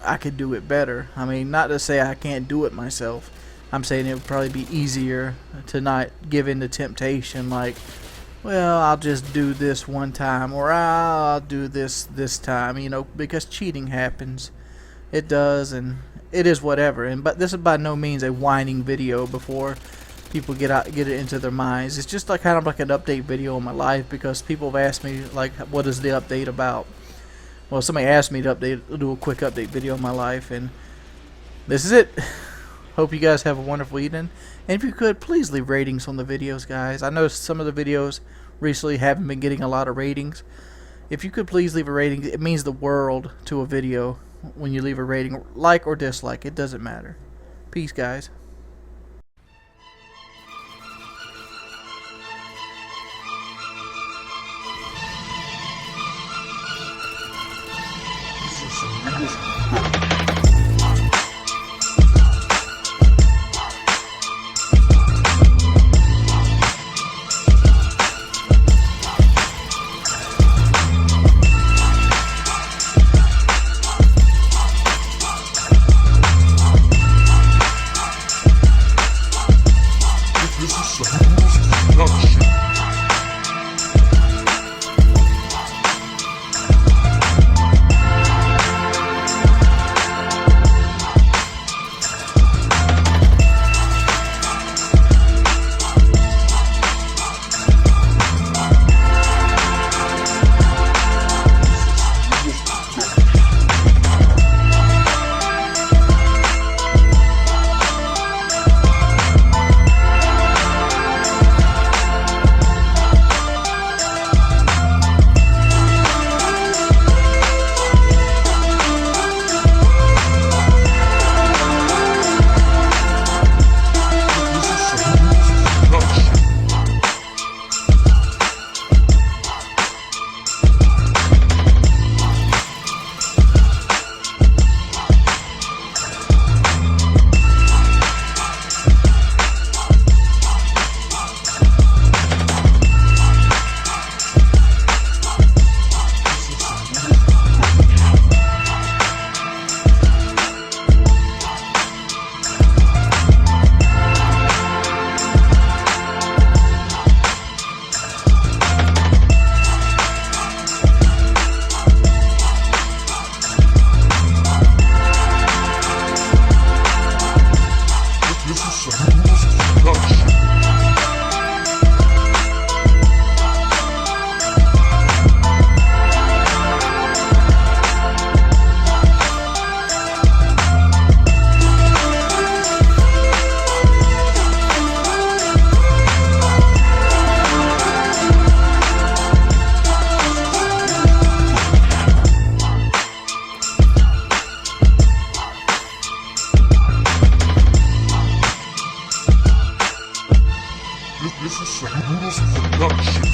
I could do it better. I mean, not to say I can't do it myself. I'm saying it would probably be easier to not give in to temptation, like, well, I'll just do this one time, or I'll do this time, because cheating happens. It does, and it is whatever. But this is by no means a whining video before people get it into their minds. It's just kind of like an update video on my life, because people have asked me, like, what is the update about? Well, somebody asked me to do a quick update video on my life, and this is it. Hope you guys have a wonderful evening. And if you could, please leave ratings on the videos, guys. I know some of the videos recently haven't been getting a lot of ratings. If you could please leave a rating, it means the world to a video when you leave a rating. Like or dislike, it doesn't matter. Peace, guys. WingsofRedemption.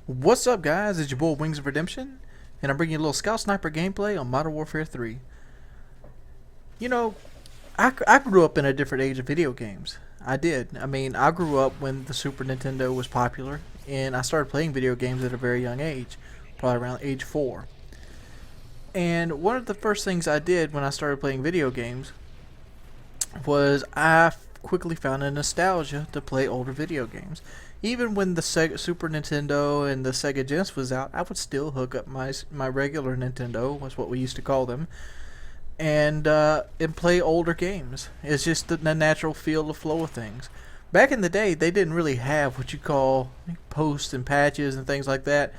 What's up, guys? It's your boy Wings of Redemption, and I'm bringing you a little Scout Sniper gameplay on Modern Warfare 3. You know, I grew up in a different age of video games. I did. I mean, I grew up when the Super Nintendo was popular, and I started playing video games at a very young age, probably around age 4. And one of the first things I did when I started playing video games was I quickly found a nostalgia to play older video games. Even when the Super Nintendo and the Sega Genesis was out, I would still hook up my regular Nintendo, was what we used to call them, and play older games. It's just the natural feel, the flow of things. Back in the day, they didn't really have what you call posts and patches and things like that.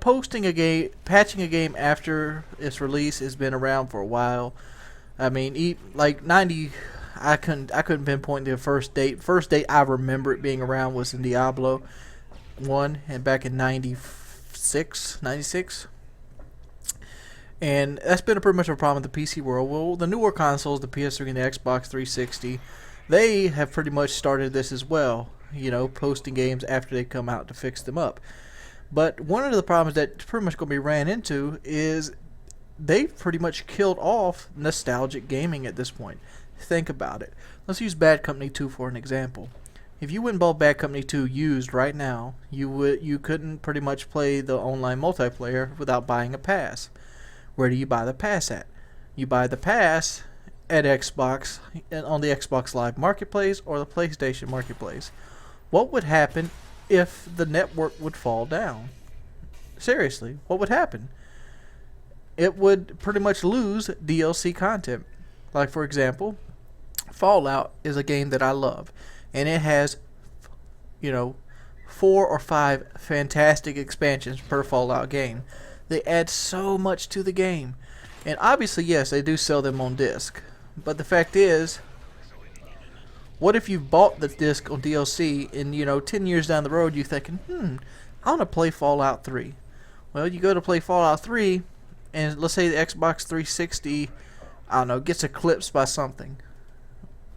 Posting a game, patching a game after its release has been around for a while. I mean, like 90. I couldn't pinpoint the first date. First date I remember it being around was in Diablo 1, and back in 96. And that's been pretty much a problem in the PC world. Well, the newer consoles, the PS3 and the Xbox 360, they have pretty much started this as well. You know, posting games after they come out to fix them up. But one of the problems that pretty much going to be ran into is they've pretty much killed off nostalgic gaming at this point. Think about it. Let's use Bad Company 2 for an example. If you went and bought Bad Company 2 used right now, you couldn't pretty much play the online multiplayer without buying a pass. Where do you buy the pass at? You buy the pass at Xbox, on the Xbox Live Marketplace or the PlayStation Marketplace. What would happen if the network would fall down? Seriously, what would happen? It would pretty much lose DLC content. Like, for example, Fallout is a game that I love, and it has, 4 or 5 fantastic expansions per Fallout game. They add so much to the game, and obviously, yes, they do sell them on disc. But the fact is, what if you bought the disc on DLC, and 10 years down the road, you're thinking, I want to play Fallout 3. Well, you go to play Fallout 3, and let's say the Xbox 360, gets eclipsed by something.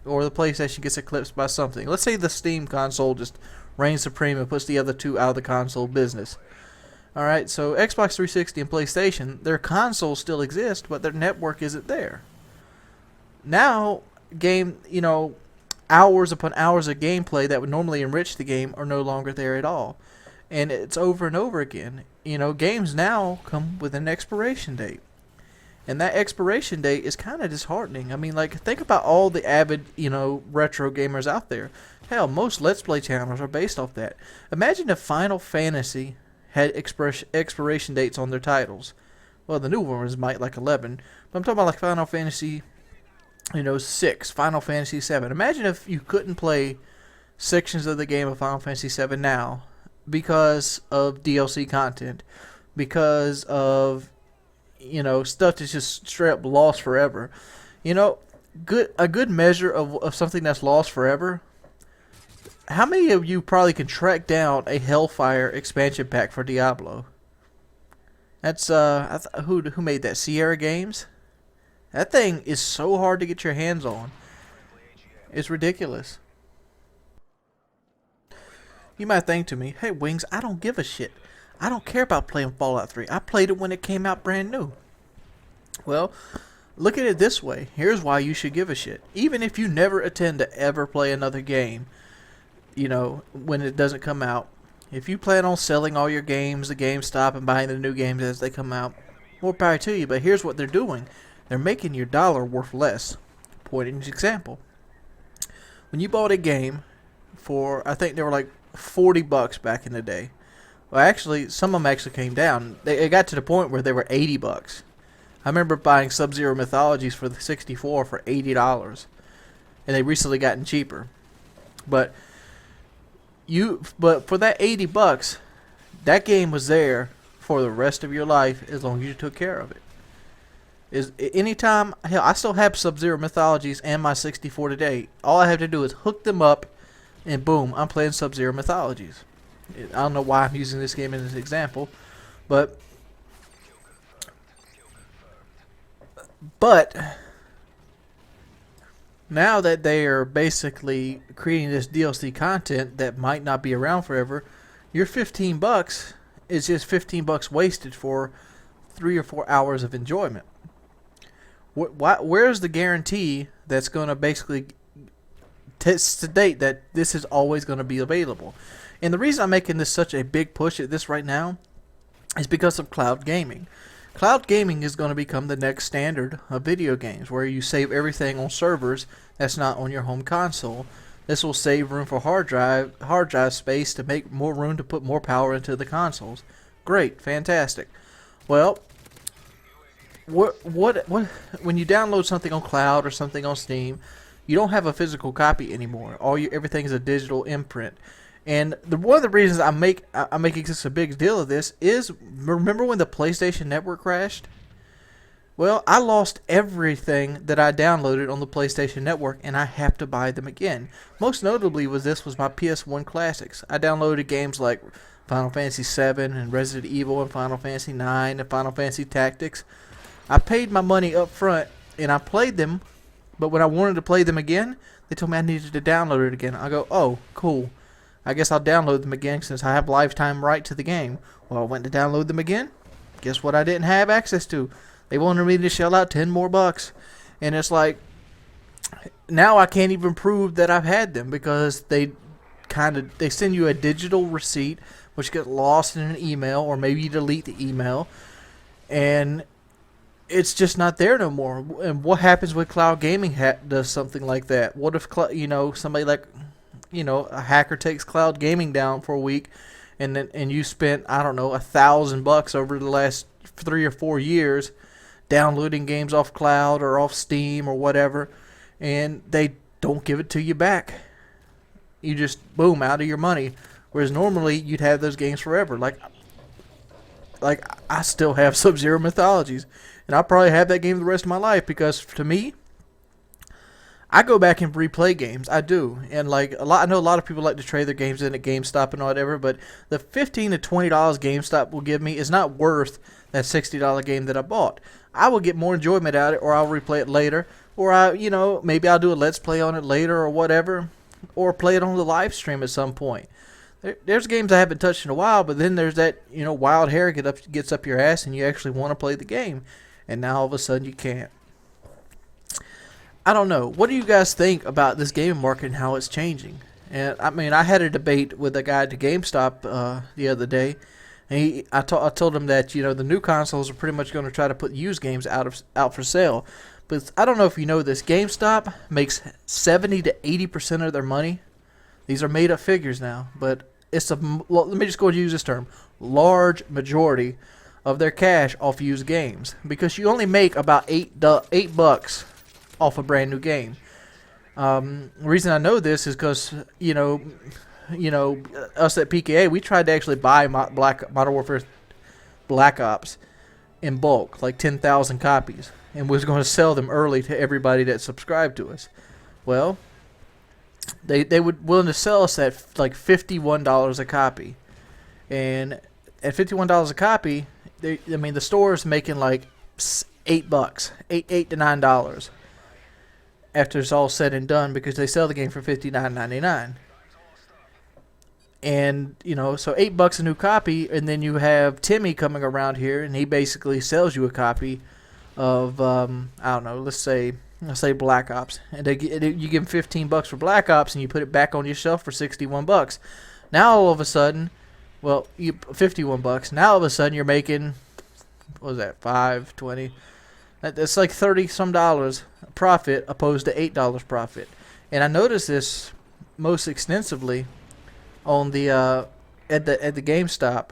Or the PlayStation gets eclipsed by something. Let's say the Steam console just reigns supreme and puts the other two out of the console business. Alright, so Xbox 360 and PlayStation, their consoles still exist, but their network isn't there. Now, hours upon hours of gameplay that would normally enrich the game are no longer there at all. And it's over and over again. Games now come with an expiration date. And that expiration date is kind of disheartening. I mean, think about all the avid, retro gamers out there. Hell, most Let's Play channels are based off that. Imagine if Final Fantasy had expiration dates on their titles. Well, the new ones might, like 11. But I'm talking about, Final Fantasy, 6, Final Fantasy 7. Imagine if you couldn't play sections of the game of Final Fantasy 7 now because of DLC content. Because of stuff that's just straight up lost forever. A good measure of something that's lost forever. How many of you probably can track down a Hellfire expansion pack for Diablo? That's who made that? Sierra Games. That thing is so hard to get your hands on. It's ridiculous. You might think to me, hey Wings, I don't give a shit. I don't care about playing Fallout 3. I played it when it came out brand new. Well, look at it this way. Here's why you should give a shit. Even if you never intend to ever play another game, when it doesn't come out, if you plan on selling all your games to GameStop and buying the new games as they come out, more power to you. But here's what they're doing. They're making your dollar worth less. Pointing example. When you bought a game for, I think they were like $40 back in the day. Well, actually, some of them actually came down. It got to the point where they were $80. I remember buying Sub-Zero Mythologies for the 64 for $80, and they recently gotten cheaper. But for that $80, that game was there for the rest of your life as long as you took care of it. Anytime, hell, I still have Sub-Zero Mythologies and my 64 today. All I have to do is hook them up, and boom, I'm playing Sub-Zero Mythologies. I don't know why I'm using this game as an example, but now that they are basically creating this DLC content that might not be around forever, your $15 is just $15 wasted for 3 or 4 hours of enjoyment. Where's the guarantee that's going to basically state that this is always going to be available? And the reason I'm making this such a big push at this right now is because of cloud gaming. Cloud gaming is going to become the next standard of video games, where you save everything on servers that's not on your home console. This will save room for hard drive space to make more room to put more power into the consoles. Great, fantastic. Well, what when you download something on cloud or something on Steam, you don't have a physical copy anymore. Everything is a digital imprint. And one of the reasons I'm making such a big deal of this is, remember when the PlayStation Network crashed? Well, I lost everything that I downloaded on the PlayStation Network, and I have to buy them again. Most notably was my PS1 classics. I downloaded games like Final Fantasy VII and Resident Evil and Final Fantasy IX and Final Fantasy Tactics. I paid my money up front, and I played them, but when I wanted to play them again, they told me I needed to download it again. I go, oh, cool. I guess I'll download them again since I have lifetime right to the game. Well, I went to download them again. Guess what I didn't have access to? They wanted me to shell out $10 more. And it's like, now I can't even prove that I've had them, because they send you a digital receipt which gets lost in an email, or maybe you delete the email, and it's just not there no more. And what happens when cloud gaming does something like that? What if somebody like a hacker takes cloud gaming down for a week, and you spent, I don't know, $1,000 over the last 3 or 4 years downloading games off cloud or off Steam or whatever, and they don't give it to you back. You just, boom, out of your money. Whereas normally you'd have those games forever. Like I still have Sub-Zero Mythologies, and I'll probably have that game the rest of my life, because to me, I go back and replay games. I do. And I know a lot of people like to trade their games in at GameStop and whatever, but the $15 to $20 GameStop will give me is not worth that $60 game that I bought. I will get more enjoyment out of it, or I'll replay it later, or maybe I'll do a Let's Play on it later or whatever, or play it on the live stream at some point. There's games I haven't touched in a while, but then there's that, wild hair gets up your ass and you actually want to play the game, and now all of a sudden you can't. I don't know. What do you guys think about this gaming market and how it's changing? And I mean, I had a debate with a guy at GameStop the other day, and I told him that the new consoles are pretty much going to try to put used games out for sale. But I don't know if you know this. GameStop makes 70 to 80% of their money. These are made up figures now, but let me just go and use this term: large majority of their cash off used games, because you only make about $8 off a brand new game. The reason I know this is because us at PKA, we tried to actually buy Modern Warfare Black Ops in bulk, like 10,000 copies, and was going to sell them early to everybody that subscribed to us. Well, they would willing to sell us at like $51 a copy, and at $51 a copy, the store is making like $8, $8 to $9 after it's all said and done, because they sell the game for $59.99. And so $8 a new copy, and then you have Timmy coming around here, and he basically sells you a copy of I don't know, let's say Black Ops, and you give him $15 for Black Ops, and you put it back on your shelf for $61. Now all of a sudden, $51. Now all of a sudden you're making, what was that, $5.20? That's like $30 some profit, opposed to $8 profit. And I noticed this most extensively on the at the GameStop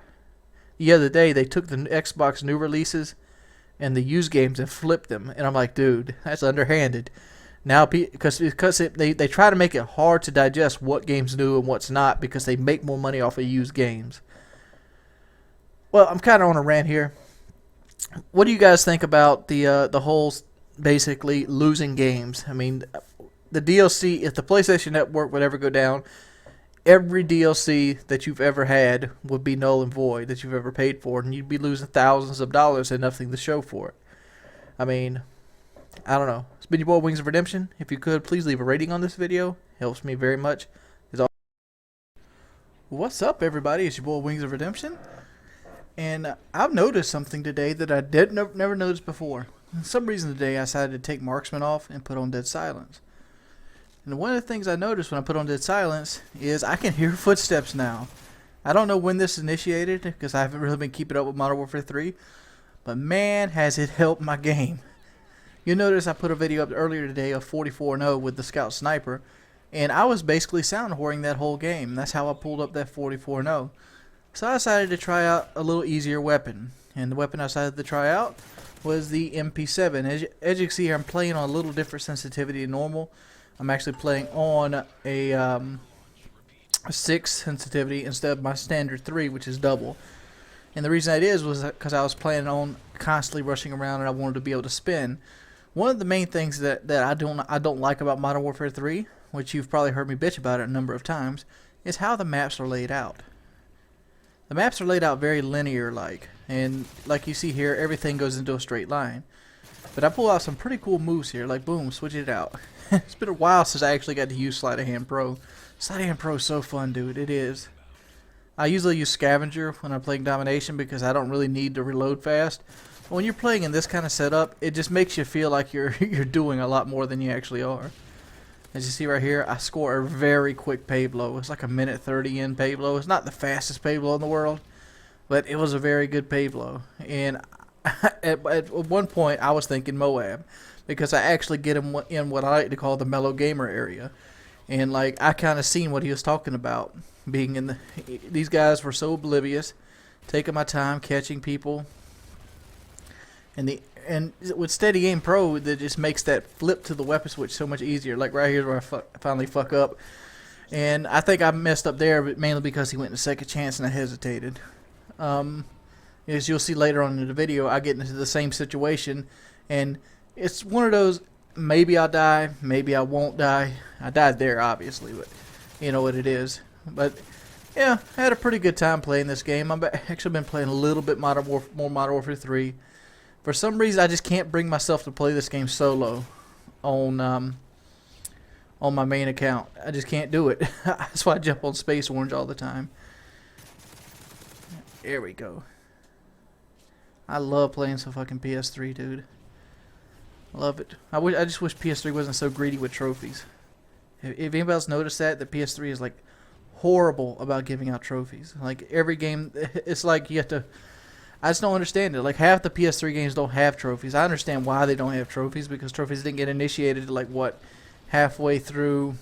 the other day. They took the Xbox new releases and the used games and flipped them, and I'm like, dude, that's underhanded. Now, because they try to make it hard to digest what game's new and what's not, because they make more money off of used games. Well, I'm kind of on a rant here. What do you guys think about the whole basically losing games? I mean, the DLC, if the PlayStation Network would ever go down, every DLC that you've ever had would be null and void, that you've ever paid for, and you'd be losing thousands of dollars and nothing to show for it. I mean, I don't know. It's been your boy Wings of Redemption. If you could, please leave a rating on this video. Helps me very much. What's up, everybody? It's your boy Wings of Redemption. And I've noticed something today that I never noticed before. For some reason today I decided to take marksman off and put on dead silence. And one of the things I noticed when I put on dead silence is I can hear footsteps now. I don't know when this initiated because I haven't really been keeping up with Modern Warfare 3. But man, has it helped my game. You'll notice I put a video up earlier today of 44-0 with the Scout Sniper. And I was basically sound whoring that whole game. That's how I pulled up that 44-0. So I decided to try out a little easier weapon. And the weapon I decided to try out was the MP7. As you can see here, I'm playing on a little different sensitivity than normal. I'm actually playing on a 6 sensitivity instead of my standard 3, which is double. And the reason that was because I was planning on constantly rushing around and I wanted to be able to spin. One of the main things that I don't like about Modern Warfare 3, which you've probably heard me bitch about it a number of times, is how the maps are laid out. The maps are laid out very linear-like, and like you see here, everything goes into a straight line. But I pull out some pretty cool moves here, like boom, switch it out. It's been a while since I actually got to use Sleight of Hand Pro. Sleight of Hand Pro is so fun, dude. It is. I usually use Scavenger when I'm playing Domination because I don't really need to reload fast. But when you're playing in this kind of setup, it just makes you feel like you're doing a lot more than you actually are. As you see right here, I score a very quick pay blow. It's like a minute 30 in pay blow. It's not the fastest pay blow in the world, but it was a very good pay blow. And at one point, I was thinking Moab because I actually get him in what I like to call the mellow gamer area. And like I kind of seen what he was talking about, being in these guys were so oblivious, taking my time catching people. And with Steady Aim Pro, that just makes that flip to the weapon switch so much easier. Like right here where I finally fuck up. And I think I messed up there, but mainly because he went in a second chance and I hesitated. As you'll see later on in the video, I get into the same situation. And it's one of those, maybe I'll die, maybe I won't die. I died there, obviously, but you know what it is. But yeah, I had a pretty good time playing this game. I've actually been playing a little bit more Modern Warfare 3. For some reason, I just can't bring myself to play this game solo on my main account. I just can't do it. That's why I jump on Space Orange all the time. There we go. I love playing some fucking PS3, dude. I love it. I just wish PS3 wasn't so greedy with trophies. If anybody else noticed that, the PS3 is like horrible about giving out trophies. Like every game, it's like you have to. I just don't understand it. Like half the PS3 games don't have trophies. I understand why they don't have trophies because trophies didn't get initiated like what, halfway through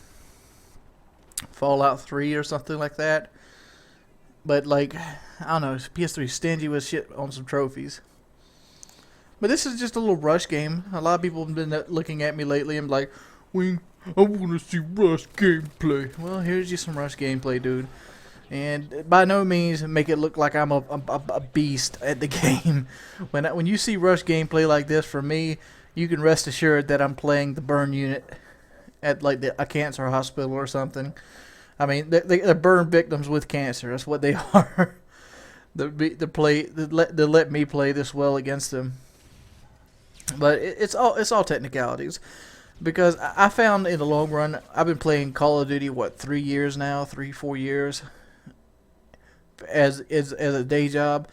Fallout 3 or something like that. But like I don't know, PS3 is stingy with shit on some trophies. But this is just a little rush game. A lot of people have been looking at me lately and like, I want to see rush gameplay. Well, here's you some rush gameplay, dude. And by no means make it look like I'm a beast at the game. When you see rush gameplay like this from me, you can rest assured that I'm playing the burn unit at like a cancer hospital or something. I mean, they're burn victims with cancer. That's what they are. They let me play this well against them. But it's all technicalities. Because I found in the long run, I've been playing Call of Duty, what, 3 years now? 3-4 years? As a day job.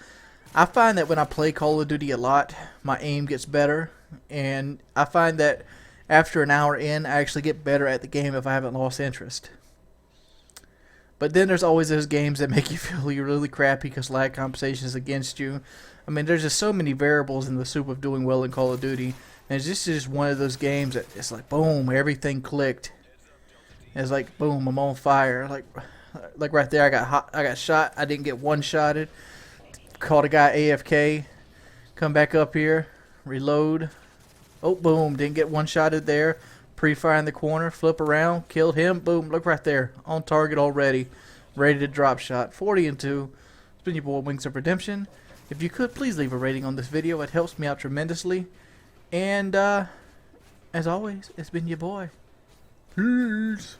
I find that when I play Call of Duty a lot, my aim gets better. And I find that after an hour in, I actually get better at the game if I haven't lost interest. But then there's always those games that make you feel you're really crappy because lag compensation is against you. I mean, there's just so many variables in the soup of doing well in Call of Duty. And this is just one of those games that it's like, boom, everything clicked. It's like, boom, I'm on fire. Like right there, I got shot. I didn't get one-shotted. Caught a guy AFK. Come back up here. Reload. Oh, boom, didn't get one-shotted there. Pre-fire in the corner. Flip around. Killed him. Boom, look right there. On target already. Ready to drop shot. 40-2. It's been your boy, Wings of Redemption. If you could, please leave a rating on this video. It helps me out tremendously. And, as always, it's been your boy. Peace.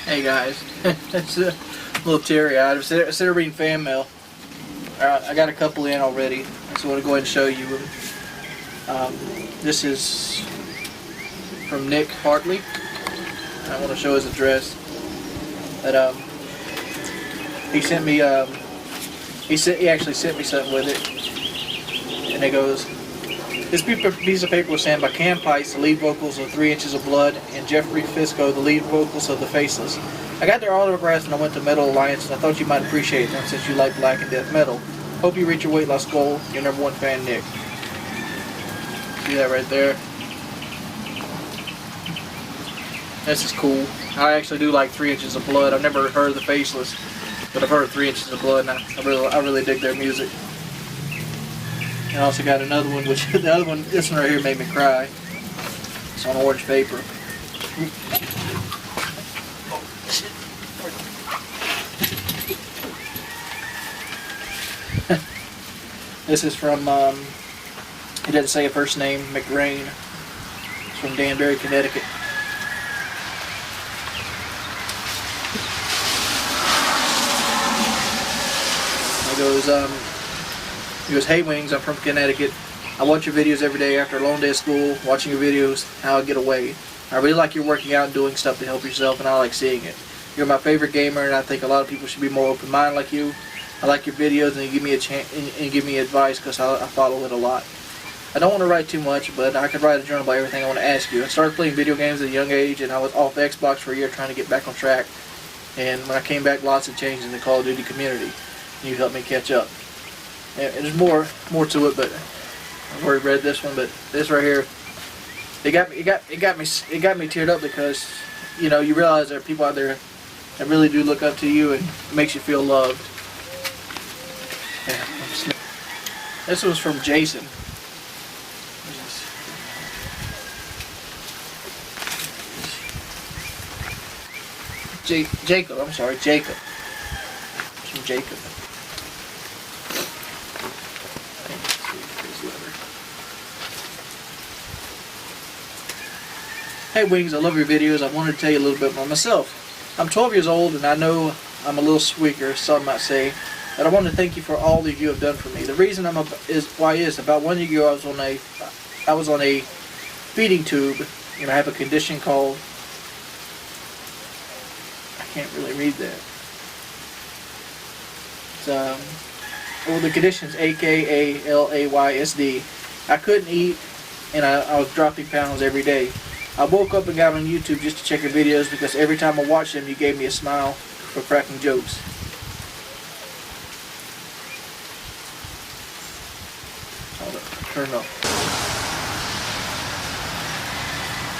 Hey guys, it's a little teary-eyed. Instead of reading fan mail, Alright, I got a couple in already, so I want to go ahead and show you them. This is from Nick Hartley. I want to show his address. But he sent me he actually sent me something with it, and it goes, this piece of paper was signed by Cam Pice, the lead vocals of 3 Inches of Blood, and Jeffrey Fisco, the lead vocals of The Faceless. I got their autographs when I went to Metal Alliance, and I thought you might appreciate them since you like black and death metal. Hope you reach your weight loss goal. Your #1 fan, Nick. See that right there? This is cool. I actually do like 3 Inches of Blood. I've never heard of The Faceless, but I've heard of 3 Inches of Blood, and I really dig their music. And I also got another one, which the other one, this one right here made me cry. It's on orange paper. This is from, he doesn't say a first name, McRain. It's from Danbury, Connecticut. He goes, hey Wings, I'm from Connecticut. I watch your videos every day after a long day of school, watching your videos, how I get away. I really like your working out and doing stuff to help yourself, and I like seeing it. You're my favorite gamer, and I think a lot of people should be more open-minded like you. I like your videos, and you give me a chance and give me advice because I follow it a lot. I don't want to write too much, but I could write a journal about everything I want to ask you. I started playing video games at a young age, and I was off Xbox for a year trying to get back on track. And when I came back, lots had changed in the Call of Duty community. You helped me catch up. And there's more to it, but I've already read this one. But this right here, it got me teared up because you realize there are people out there that really do look up to you, and it makes you feel loved. Yeah, this was from Jason. Jacob. I'm sorry, Jacob. It's from Jacob. Hey Wings, I love your videos. I wanted to tell you a little bit about myself. I'm 12 years old, and I know I'm a little squeaker, some might say, but I want to thank you for all that you have done for me. The reason about 1 year ago I was on a feeding tube, and I have a condition called, I can't really read that. It's the condition's AKALAYSD. I couldn't eat, and I was dropping pounds every day. I woke up and got on YouTube just to check your videos because every time I watched them, you gave me a smile for cracking jokes. Hold up, turn it off.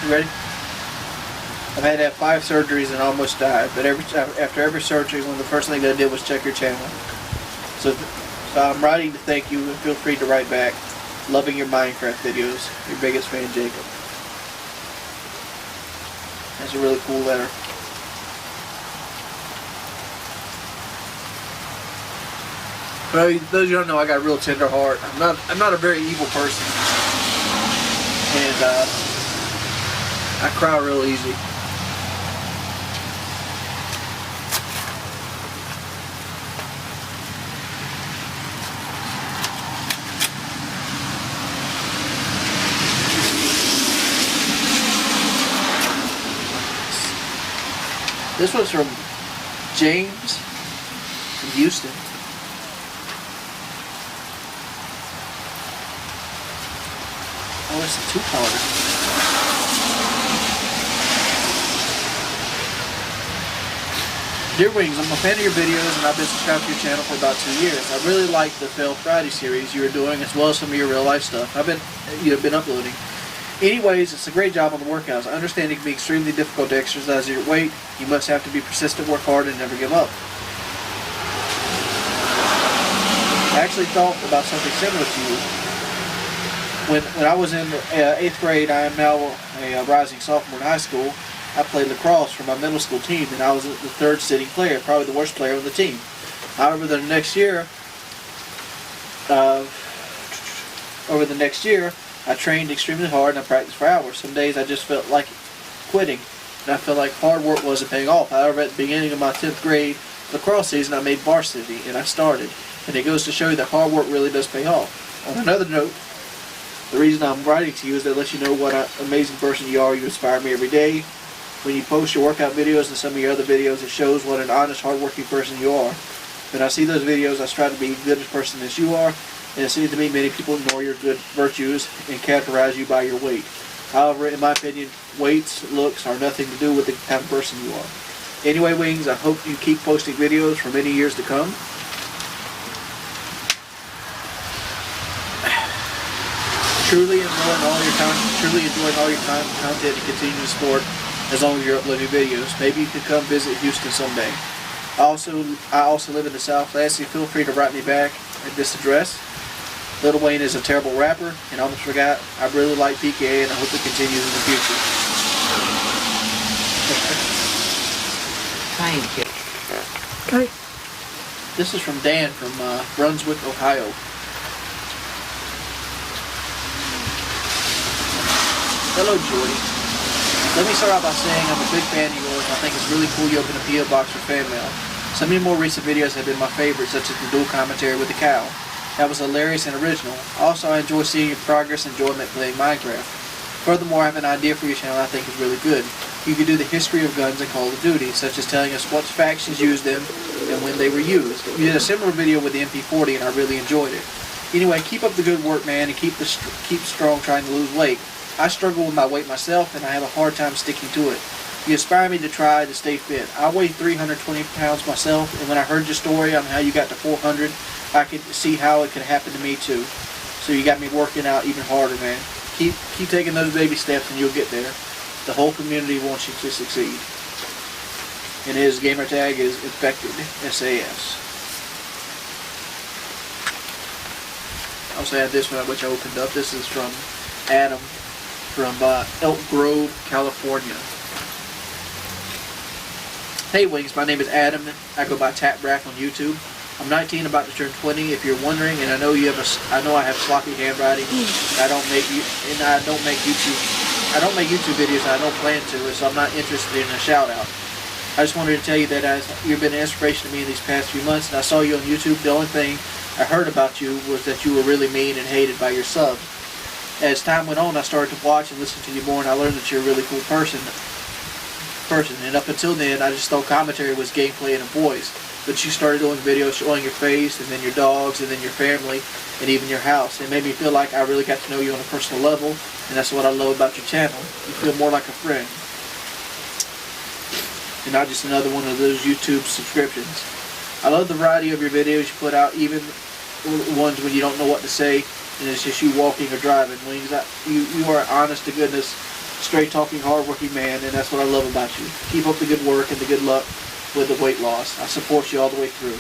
You ready? I've had to have 5 surgeries and almost died, but after every surgery, one of the first things I did was check your channel. So I'm writing to thank you, and feel free to write back. Loving your Minecraft videos. Your biggest fan, Jacob. That's a really cool letter. Well, those of you who don't know, I got a real tender heart. I'm not a very evil person, and I cry real easy. This was from James from Houston. Oh, it's a 2-parter. Dear Wings, I'm a fan of your videos, and I've been subscribed to your channel for about 2 years. I really like the Fail Friday series you are doing, as well as some of your real life stuff you've been uploading. Anyways, it's a great job on the workouts. I understand it can be extremely difficult to exercise your weight. You must have to be persistent, work hard, and never give up. I actually thought about something similar to you. When I was in 8th grade, I am now a rising sophomore in high school. I played lacrosse for my middle school team, and I was the 3rd sitting player, probably the worst player on the team. However, over the next year, I trained extremely hard and I practiced for hours. Some days I just felt like quitting, and I felt like hard work wasn't paying off. However, at the beginning of my 10th grade lacrosse season, I made varsity, and I started. And it goes to show you that hard work really does pay off. On another note, the reason I'm writing to you is to let you know what an amazing person you are. You inspire me every day. When you post your workout videos and some of your other videos, it shows what an honest, hard-working person you are. When I see those videos, I strive to be the goodest person as you are, and it seems to me many people ignore your good virtues and categorize you by your weight. However, in my opinion, weights, looks are nothing to do with the kind of person you are. Anyway, Wings, I hope you keep posting videos for many years to come. Truly enjoying all your content and continue to support as long as you're uploading videos. Maybe you could come visit Houston someday. I also live in the South. Lastly, feel free to write me back at this address. Lil Wayne is a terrible rapper, and I almost forgot. I really like PKA, and I hope it continues in the future. Thank you. Okay. This is from Dan from Brunswick, Ohio. Hello, Jordy. Let me start out by saying I'm a big fan of yours. I think it's really cool you open a P.O. box for fan mail. Some of your more recent videos have been my favorites, such as the dual commentary with the cow. That was hilarious and original. Also, I enjoy seeing your progress and enjoyment playing Minecraft. Furthermore, I have an idea for your channel I think is really good. You could do the history of guns in Call of Duty, such as telling us what factions used them and when they were used. You did a similar video with the MP40 and I really enjoyed it. Anyway, keep up the good work, man, and keep strong trying to lose weight. I struggle with my weight myself, and I have a hard time sticking to it. You inspire me to try to stay fit. I weigh 320 pounds myself, and when I heard your story on how you got to 400, I could see how it could happen to me too. So you got me working out even harder, man. Keep taking those baby steps, and you'll get there. The whole community wants you to succeed. And his gamer tag is infected SAS. I also had this one which I opened up. This is from Adam from Elk Grove, California. Hey Wings, my name is Adam. I go by Tap Brack on YouTube. I'm 19, about to turn 20. If you're wondering, and I know I have sloppy handwriting. I don't make YouTube videos. And I don't plan to, so I'm not interested in a shout out. I just wanted to tell you that you've been an inspiration to me in these past few months, and I saw you on YouTube. The only thing I heard about you was that you were really mean and hated by your subs. As time went on, I started to watch and listen to you more, and I learned that you're a really cool person. And up until then, I just thought commentary was gameplay and a voice. But you started doing videos showing your face, and then your dogs, and then your family, and even your house. It made me feel like I really got to know you on a personal level, and that's what I love about your channel. You feel more like a friend. And not just another one of those YouTube subscriptions. I love the variety of your videos you put out, even ones when you don't know what to say, and it's just you walking or driving. Wings, you are an honest to goodness, straight talking, hard working man, and that's what I love about you. Keep up the good work and the good luck with the weight loss. I support you all the way through.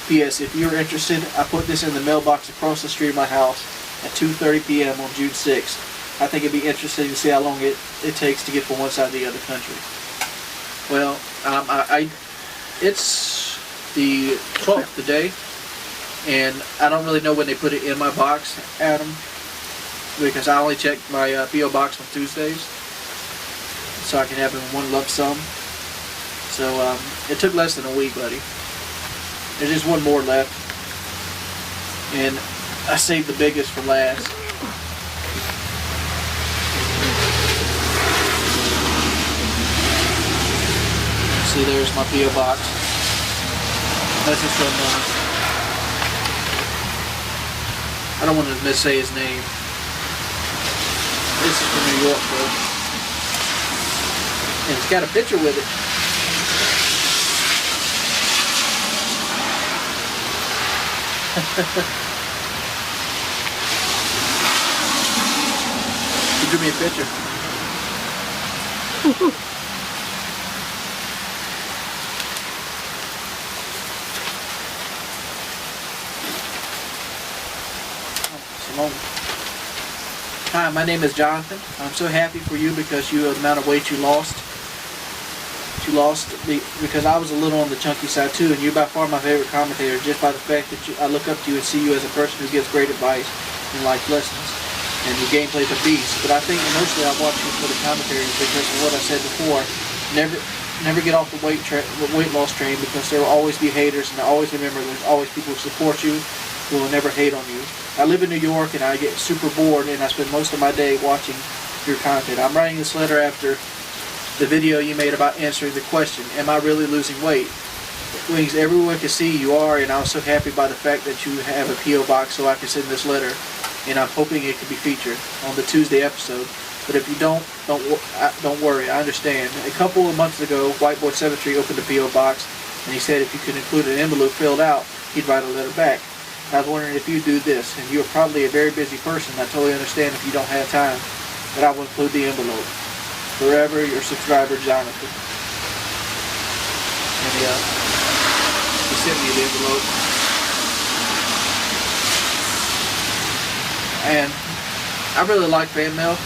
P.S. If you're interested, I put this in the mailbox across the street of my house at 2:30 p.m. on June 6th. I think it'd be interesting to see how long it takes to get from one side to the other country. Well, it's the 12th today. And I don't really know when they put it in my box, Adam, because I only check my P.O. box on Tuesdays, so I can have it in one lump sum. So it took less than a week, buddy. There's just one more left, and I saved the biggest for last. See, there's my P.O. box. This is from I don't want to missay his name. This is from New York, though. And it's got a picture with it. He drew me a picture. Hi, my name is Jonathan. I'm so happy for you because the amount of weight you lost. Because I was a little on the chunky side too, and you're by far my favorite commentator just by the fact that I look up to you and see you as a person who gives great advice and life lessons. And your gameplay's a beast. But I think mostly I watch you for the commentaries because of what I said before. never get off the weight loss train, because there will always be haters, and always remember there's always people who support you who will never hate on you. I live in New York, and I get super bored, and I spend most of my day watching your content. I'm writing this letter after the video you made about answering the question, am I really losing weight? Wings, everyone can see you are, and I'm so happy by the fact that you have a P.O. box so I can send this letter, and I'm hoping it can be featured on the Tuesday episode. But if you don't worry, I understand. A couple of months ago, Whiteboard Cemetery opened a P.O. box, and he said if you could include an envelope filled out, he'd write a letter back. I was wondering if you do this, and you're probably a very busy person. I totally understand if you don't have time, but I will include the envelope. Forever, your subscriber, Jonathan. And he sent me the envelope. And I really like fan mail.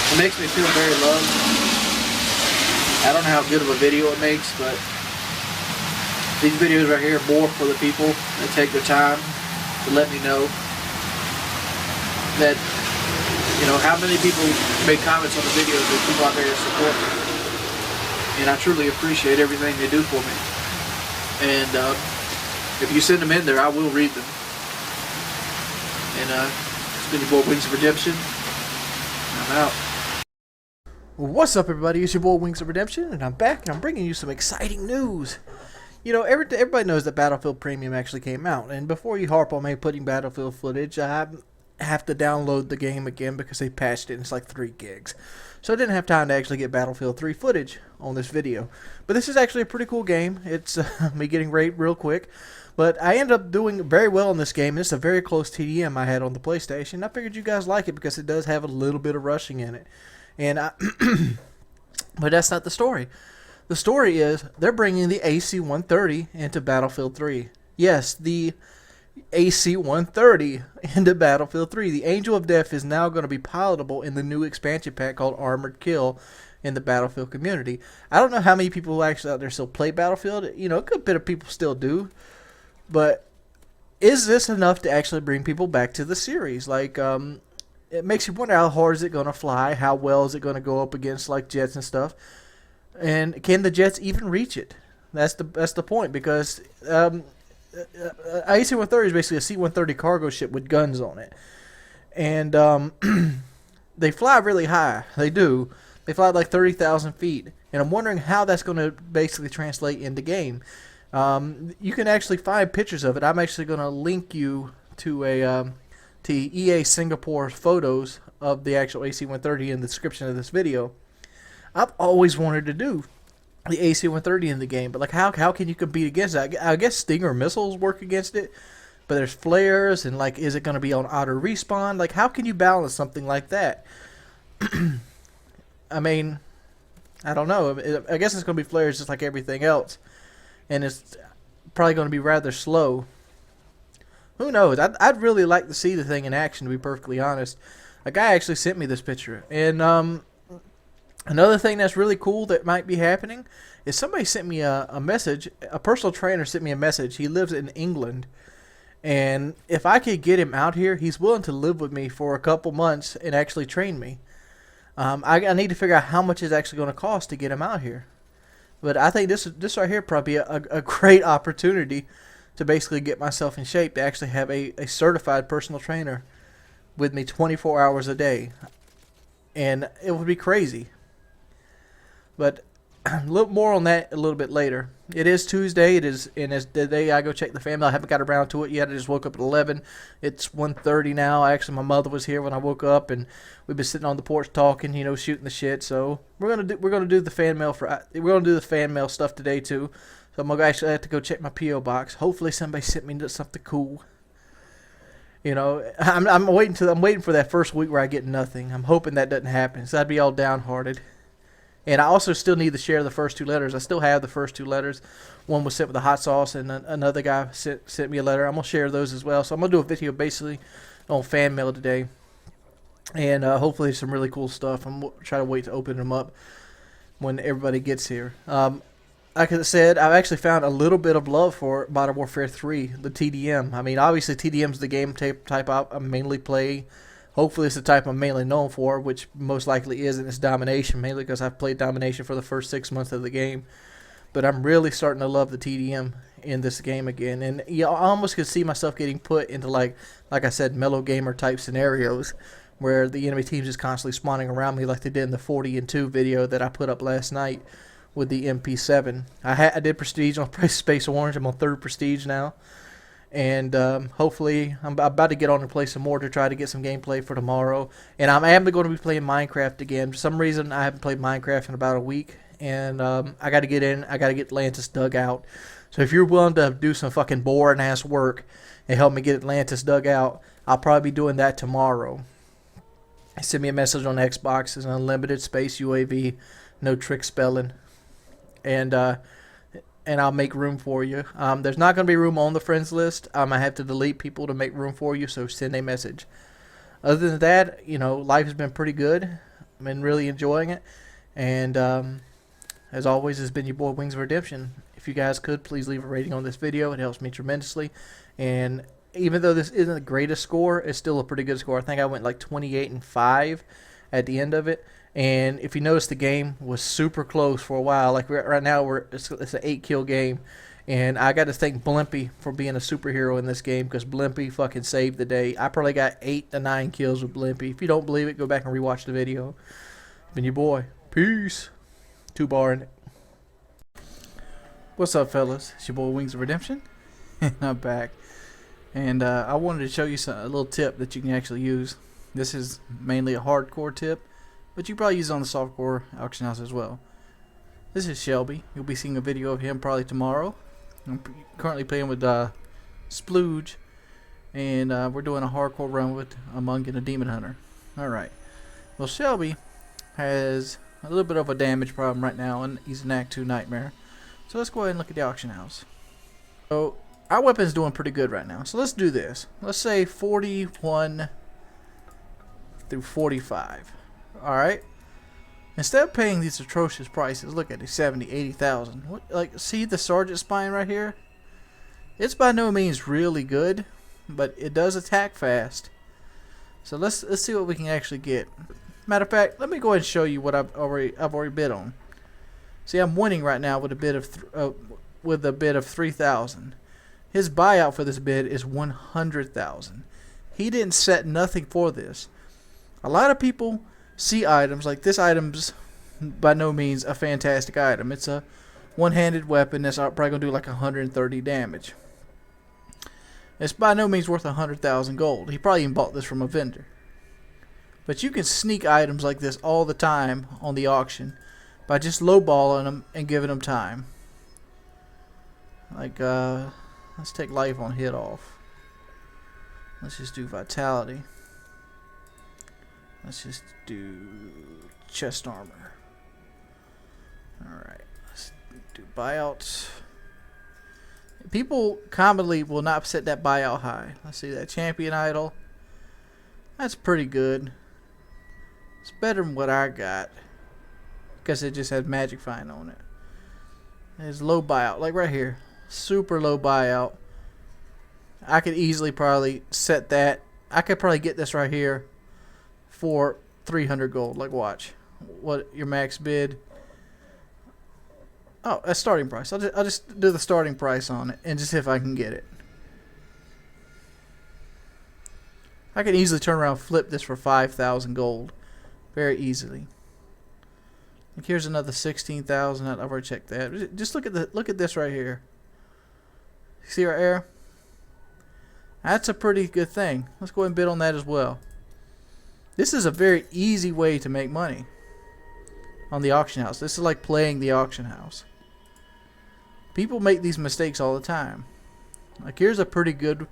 It makes me feel very loved. I don't know how good of a video it makes, but these videos right here are more for the people that take their time to let me know that, you know, how many people make comments on the videos. There's people out there that support me, and I truly appreciate everything they do for me. And if you send them in there, I will read them. And it's been your boy Wings of Redemption. I'm out. What's up, everybody? It's your boy Wings of Redemption, and I'm back, and I'm bringing you some exciting news. You know, everybody knows that Battlefield Premium actually came out, and before you harp on me putting Battlefield footage, I have to download the game again because they patched it, and it's like 3 gigs. So I didn't have time to actually get Battlefield 3 footage on this video. But this is actually a pretty cool game. It's me getting raped real quick. But I ended up doing very well in this game. It's a very close TDM I had on the PlayStation. I figured you guys like it because it does have a little bit of rushing in it. And but that's not the story. The story is they're bringing the AC-130 into Battlefield 3. Yes, the AC-130 into Battlefield 3. The Angel of Death is now going to be pilotable in the new expansion pack called Armored Kill in the Battlefield community. I don't know how many people actually out there still play Battlefield. You know, a good bit of people still do. But is this enough to actually bring people back to the series? Like, it makes you wonder, how hard is it going to fly? How well is it going to go up against like jets and stuff? And can the jets even reach it? That's the point, because AC-130 is basically a C-130 cargo ship with guns on it, and they fly really high. They do. They fly like 30,000 feet, and I'm wondering how that's going to basically translate into game. You can actually find pictures of it. I'm actually going to link you to to EA Singapore photos of the actual AC-130 in the description of this video. I've always wanted to do the AC-130 in the game, but like how can you compete against it? I guess Stinger missiles work against it, but there's flares, and like, is it going to be on auto respawn? Like, how can you balance something like that? I mean, I don't know. I guess it's going to be flares just like everything else, and it's probably going to be rather slow. Who knows? I'd really like to see the thing in action, to be perfectly honest. A guy actually sent me this picture, and another thing that's really cool that might be happening is somebody sent me a message. A personal trainer sent me a message. He lives in England, and if I could get him out here, he's willing to live with me for a couple months and actually train me. I need to figure out how much it's actually going to cost to get him out here. But I think this right here probably a great opportunity to basically get myself in shape, to actually have a certified personal trainer with me 24 hours a day. And it would be crazy. But a little more on that a little bit later. It is Tuesday. It's the day I go check the family. I haven't got around to it yet. I just woke up at 11. It's 1:30 now. Actually, my mother was here when I woke up, and we've been sitting on the porch talking, you know, shooting the shit. So we're gonna do the fan mail stuff today too. So I'm gonna actually have to go check my P.O. box. Hopefully somebody sent me something cool. You know, I'm waiting for that first week where I get nothing. I'm hoping that doesn't happen, so I'd be all downhearted. And I also still need to share the first 2 letters. I still have the first 2 letters. One was sent with the hot sauce, and another guy sent me a letter. I'm going to share those as well. So I'm going to do a video basically on fan mail today. And hopefully some really cool stuff. I'm going to try to wait to open them up when everybody gets here. Like I said, I've actually found a little bit of love for Modern Warfare 3, the TDM. I mean, obviously TDM's the game type I mainly play Hopefully it's the type I'm mainly known for, which most likely is, and it's domination, mainly because I've played domination for the first 6 months of the game. But I'm really starting to love the TDM in this game again. And I almost could see myself getting put into, like I said, mellow gamer type scenarios where the enemy team's just constantly spawning around me like they did in the 40-2 video that I put up last night with the MP7. I did Prestige on Space Orange. I'm on 3rd Prestige now. And hopefully I'm about to get on and play some more to try to get some gameplay for tomorrow. And I am going to be playing Minecraft again. For some reason, I haven't played Minecraft in about a week. And I got to get in. I got to get Atlantis dug out. So if you're willing to do some fucking boring-ass work and help me get Atlantis dug out, I'll probably be doing that tomorrow. Send me a message on Xbox. It's an unlimited space UAV. No trick spelling. And I'll make room for you. There's not going to be room on the friends list. I have to delete people to make room for you, so send a message. Other than that, life has been pretty good. I've been really enjoying it. And as always, it's been your boy Wings of Redemption. If you guys could, please leave a rating on this video. It helps me tremendously. And even though this isn't the greatest score, it's still a pretty good score. I think I went like 28-5 at the end of it. And if you notice, the game was super close for a while. Like right now, it's an 8-kill game. And I got to thank Blimpy for being a superhero in this game, because Blimpy fucking saved the day. I probably got 8 to 9 kills with Blimpy. If you don't believe it, go back and rewatch the video. Been your boy. Peace. 2-bar in it. What's up, fellas? It's your boy Wings of Redemption. And I'm back. And I wanted to show you a little tip that you can actually use. This is mainly a hardcore tip, but you probably use it on the softcore auction house as well. This is Shelby. You'll be seeing a video of him probably tomorrow. I'm currently playing with Splooge, and we're doing a hardcore run with a monk and a demon hunter. Alright. Well, Shelby has a little bit of a damage problem right now, and he's an Act 2 nightmare. So let's go ahead and look at the auction house. So our weapon's doing pretty good right now. So let's do this. Let's say 41 through 45. Alright. Instead of paying these atrocious prices, look at it, 70, 80,000. Like, see the sergeant spine right here? It's by no means really good, but it does attack fast. So let's see what we can actually get. Matter of fact, let me go ahead and show you what I've already bid on. See, I'm winning right now with a bid of 3,000. His buyout for this bid is 100,000. He didn't set nothing for this. A lot of people see items like this. Item's by no means a fantastic item. It's a one-handed weapon that's probably gonna do like 130 damage. It's by no means worth 100,000 gold. He probably even bought this from a vendor. But you can sneak items like this all the time on the auction by just lowballing them and giving them time. Like, let's take life on hit off. Let's just do vitality. Let's just do chest armor. Alright, let's do buyouts. People commonly will not set that buyout high. Let's see, that champion idol. That's pretty good. It's better than what I got, because it just has magic find on it. There's low buyout, like right here. Super low buyout. I could easily probably set that. I could probably get this right here for 300 gold. Like, watch. What your max bid? Oh, that's starting price. I'll just do the starting price on it and just see if I can get it. I can easily turn around and flip this for 5,000 gold. Very easily. Like, here's another 16,000. I've already checked that. Just look at this right here. See our air? That's a pretty good thing. Let's go ahead and bid on that as well. This is a very easy way to make money on the auction house. This is like playing the auction house. People make these mistakes all the time. Like, here's a pretty good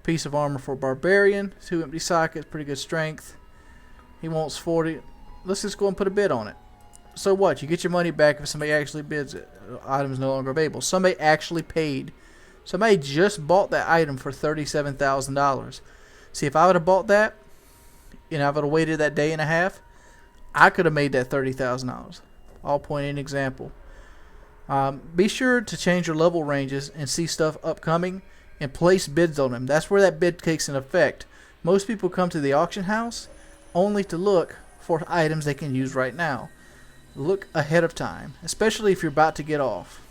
piece of armor for Barbarian. 2 empty sockets, pretty good strength. He wants 40. Let's just go and put a bid on it. So what? You get your money back if somebody actually bids it. Item is no longer available. Somebody actually paid. Somebody just bought that item for $37,000. See, if I would have bought that, and I would have waited that day and a half, I could have made that $30,000. I'll point an example. Be sure to change your level ranges and see stuff upcoming and place bids on them. That's where that bid takes an effect. Most people come to the auction house only to look for items they can use right now. Look ahead of time, especially if you're about to get off.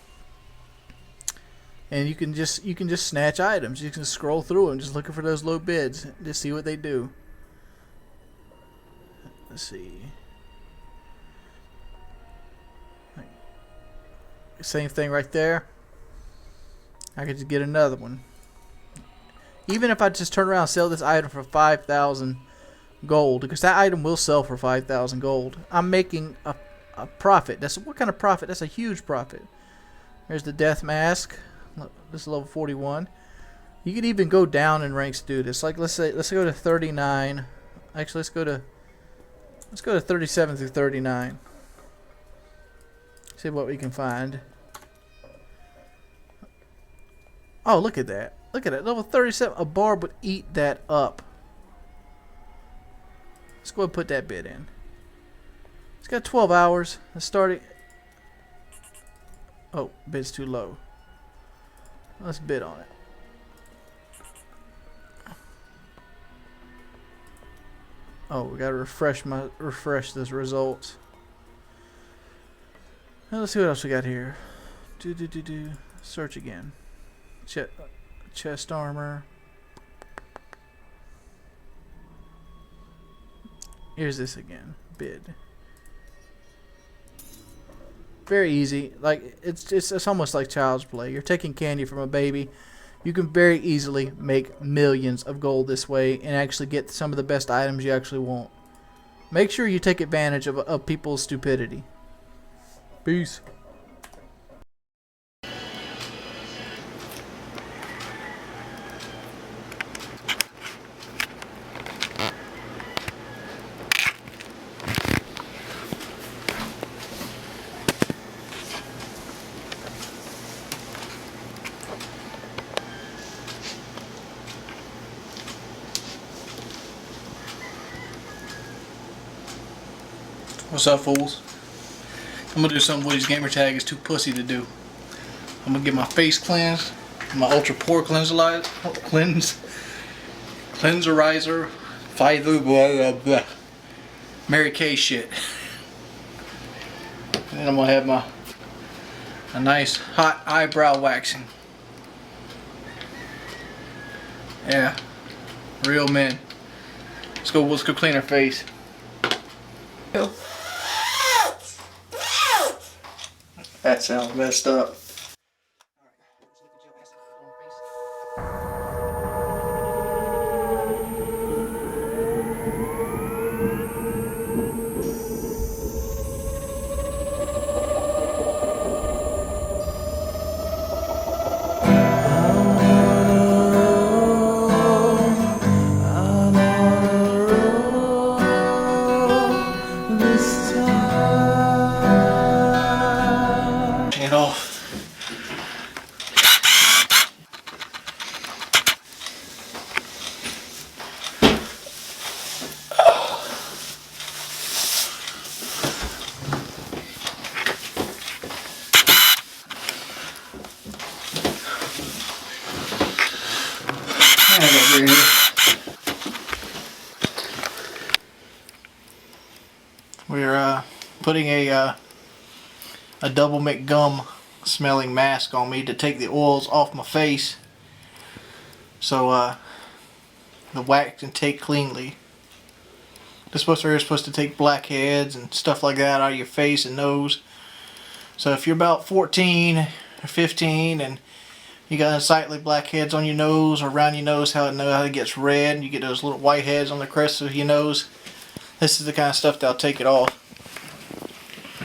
And you can just snatch items. You can scroll through them, just looking for those low bids, just see what they do. Let's see. Same thing right there. I could just get another one. Even if I just turn around and sell this item for 5,000 gold, because that item will sell for 5,000 gold, I'm making a profit. That's what kind of profit? That's a huge profit. There's the death mask. This is level 41. You could even go down in ranks to do this. Like let's go to 39. Actually, let's go to 37 through 39. See what we can find. Oh, look at that. Look at that. Level 37. A barb would eat that up. Let's go ahead and put that bid in. It's got 12 hours. Let's start it. Oh, bid's too low. Let's bid on it. Oh, we gotta refresh this results. Now let's see what else we got here. Search again. Chest armor. Here's this again. Bid. Very easy. Like it's almost like child's play. You're taking candy from a baby. You can very easily make millions of gold this way and actually get some of the best items you actually want. Make sure you take advantage of people's stupidity. Peace. What's up, fools? I'm gonna do something Woody's gamer tag is too pussy to do. I'm gonna get my face cleansed, my ultra pore cleanserizer, Mary Kay shit. And then I'm gonna have a nice hot eyebrow waxing. Yeah, real men. Let's go clean our face. That sounds messed up. We're putting a double McGum smelling mask on me to take the oils off my face, so the wax can take cleanly. They're supposed to take blackheads and stuff like that out of your face and nose. So if you're about 14 or 15 and you got unsightly blackheads on your nose or around your nose, how it gets red, and you get those little white heads on the crest of your nose, this is the kind of stuff that'll take it off.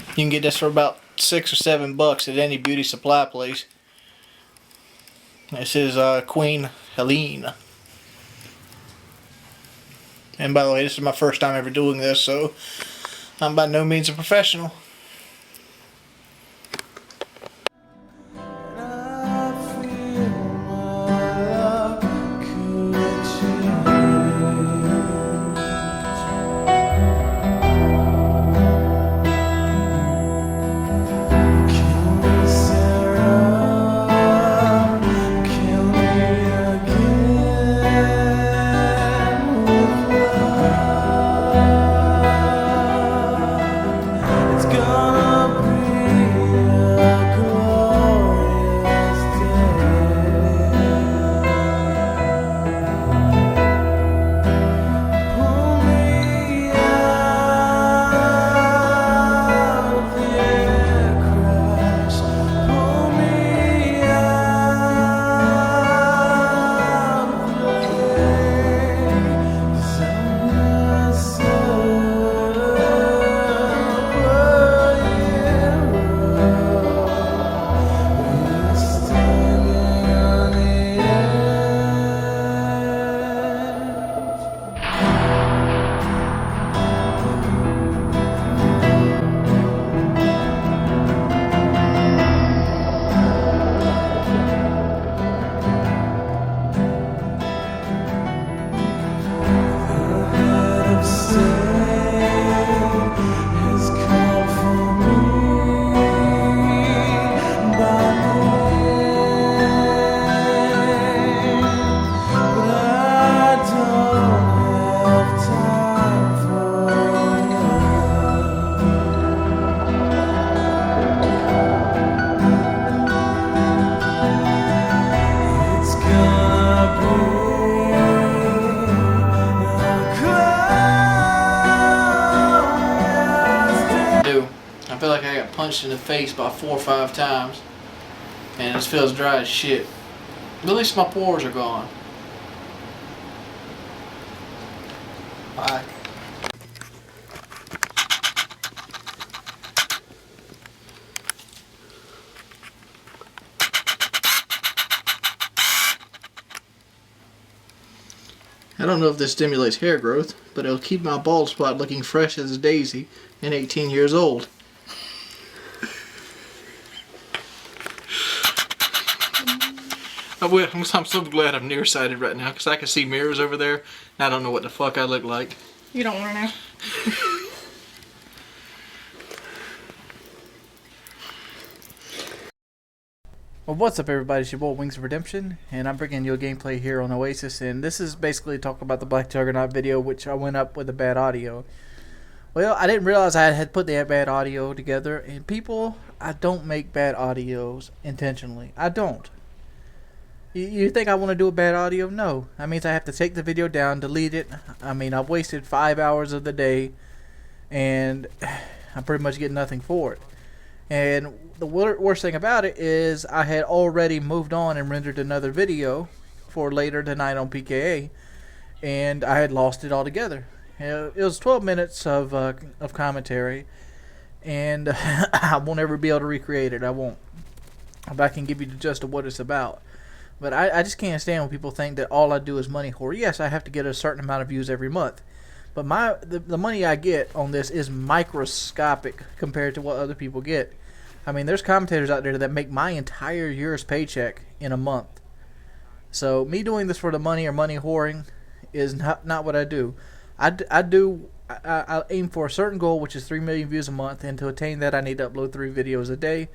You can get this for about $6 or $7 at any beauty supply place. This is Queen Helene. And by the way, this is my first time ever doing this, so I'm by no means a professional. I feel like I got punched in the face about 4 or 5 times. And it feels dry as shit. But at least my pores are gone. Bye. I don't know if this stimulates hair growth, but it'll keep my bald spot looking fresh as a daisy and 18 years old. I'm so glad I'm nearsighted right now because I can see mirrors over there and I don't know what the fuck I look like. You don't want to know. Well, what's up, everybody? It's your boy Wings of Redemption, and I'm bringing you a gameplay here on Oasis, and this is basically talking about the Black Juggernaut video, which I went up with a bad audio. Well, I didn't realize I had put that bad audio together, and people, I don't make bad audios intentionally. I don't. You think I want to do a bad audio? No. That means I have to take the video down, delete it. I mean, I've wasted 5 hours of the day, and I pretty much get nothing for it. And the worst thing about it is I had already moved on and rendered another video for later tonight on PKA, and I had lost it altogether. It was 12 minutes of commentary, and I won't ever be able to recreate it. I won't. But I can give you the gist of what it's about. But I just can't stand when people think that all I do is money whore. Yes, I have to get a certain amount of views every month. But the money I get on this is microscopic compared to what other people get. I mean, there's commentators out there that make my entire year's paycheck in a month. So me doing this for the money or money whoring is not what I do. I aim for a certain goal, which is 3 million views a month, and to attain that I need to upload 3 videos a day.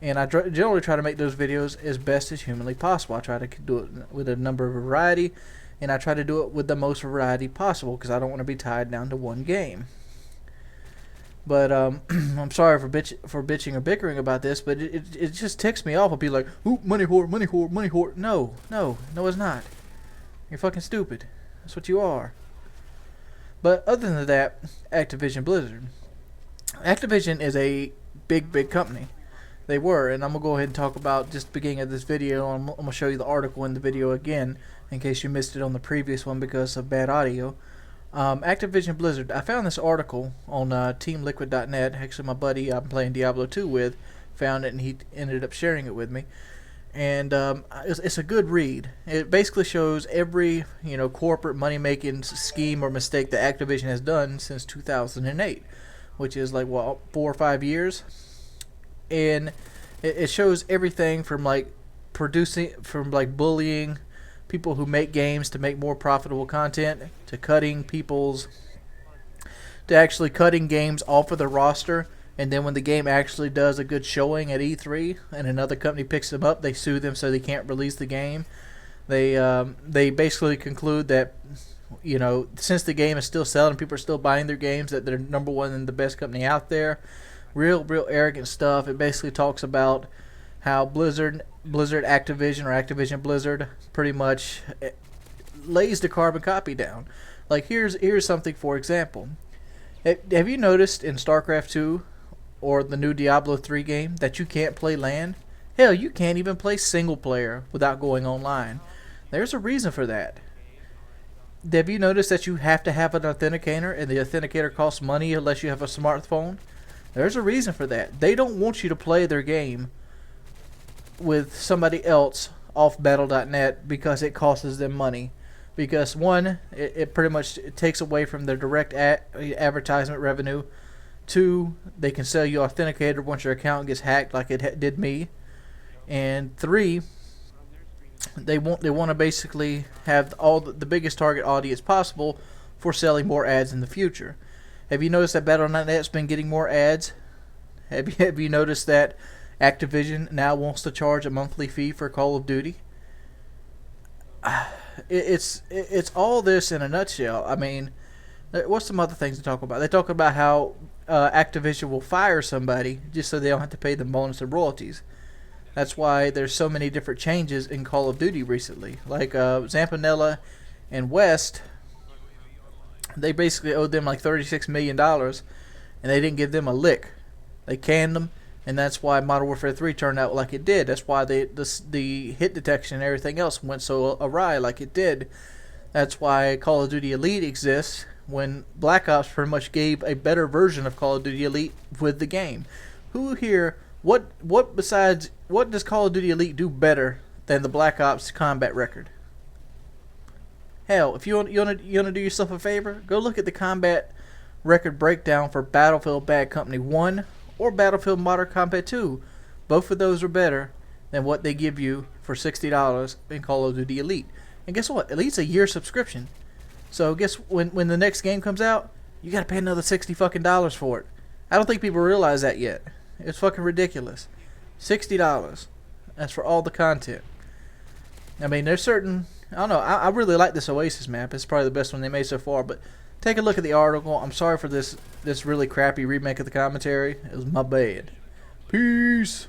And I generally try to make those videos as best as humanly possible. I try to do it with a number of variety, and I try to do it with the most variety possible because I don't want to be tied down to one game. But I'm sorry for bitching or bickering about this, but it just ticks me off. I'll be like, ooh, money whore, money whore, money whore. No, it's not. You're fucking stupid. That's what you are. But other than that, Activision Blizzard. Activision is a big company. They were, and I'm going to go ahead and talk about just the beginning of this video. I'm going to show you the article in the video again, in case you missed it on the previous one because of bad audio. Activision Blizzard. I found this article on teamliquid.net. Actually, my buddy I'm playing Diablo 2 with found it, and he ended up sharing it with me. And it's a good read. It basically shows every corporate money-making scheme or mistake that Activision has done since 2008, which is like, what, 4 or 5 years? And it shows everything from bullying people who make games to make more profitable content, to actually cutting games off of the roster, and then when the game actually does a good showing at E3 and another company picks them up, they sue them so they can't release the game. They basically conclude that since the game is still selling, people are still buying their games, that they're number one and the best company out there. Real arrogant stuff. It basically talks about how Blizzard Activision, or Activision Blizzard, pretty much lays the carbon copy down. Like, here's something, for example. Have you noticed in StarCraft 2 or the new Diablo 3 game that you can't play LAN? Hell, you can't even play single player without going online. There's a reason for that. Have you noticed that you have to have an authenticator, and the authenticator costs money unless you have a smartphone? There's a reason for that. They don't want you to play their game with somebody else off battle.net because it costs them money. Because one, it pretty much takes away from their direct advertisement revenue. Two, they can sell you authenticator once your account gets hacked, like it did me. And three, they want to basically have all the biggest target audience possible for selling more ads in the future. Have you noticed that Battle.net's been getting more ads? Have you noticed that Activision now wants to charge a monthly fee for Call of Duty? It's all this in a nutshell. I mean, what's some other things to talk about? They talk about how Activision will fire somebody just so they don't have to pay them bonus and royalties. That's why there's so many different changes in Call of Duty recently. Like Zampanella and West, they basically owed them like $36 million, and they didn't give them a lick. They canned them, and that's why Modern Warfare 3 turned out like it did. That's why the hit detection and everything else went so awry like it did. That's why Call of Duty Elite exists, when Black Ops pretty much gave a better version of Call of Duty Elite with the game. Who here, what does Call of Duty Elite do better than the Black Ops combat record? Hell, if you want to do yourself a favor, go look at the combat record breakdown for Battlefield Bad Company 1 or Battlefield Modern Combat 2. Both of those are better than what they give you for $60 in Call of Duty Elite. And guess what? Elite's a year subscription. So guess when the next game comes out, you gotta pay another $60 fucking for it. I don't think people realize that yet. It's fucking ridiculous. $60. That's for all the content. I mean, there's certain... I don't know. I really like this Oasis map. It's probably the best one they made so far. But take a look at the article. I'm sorry for this really crappy remake of the commentary. It was my bad. Peace.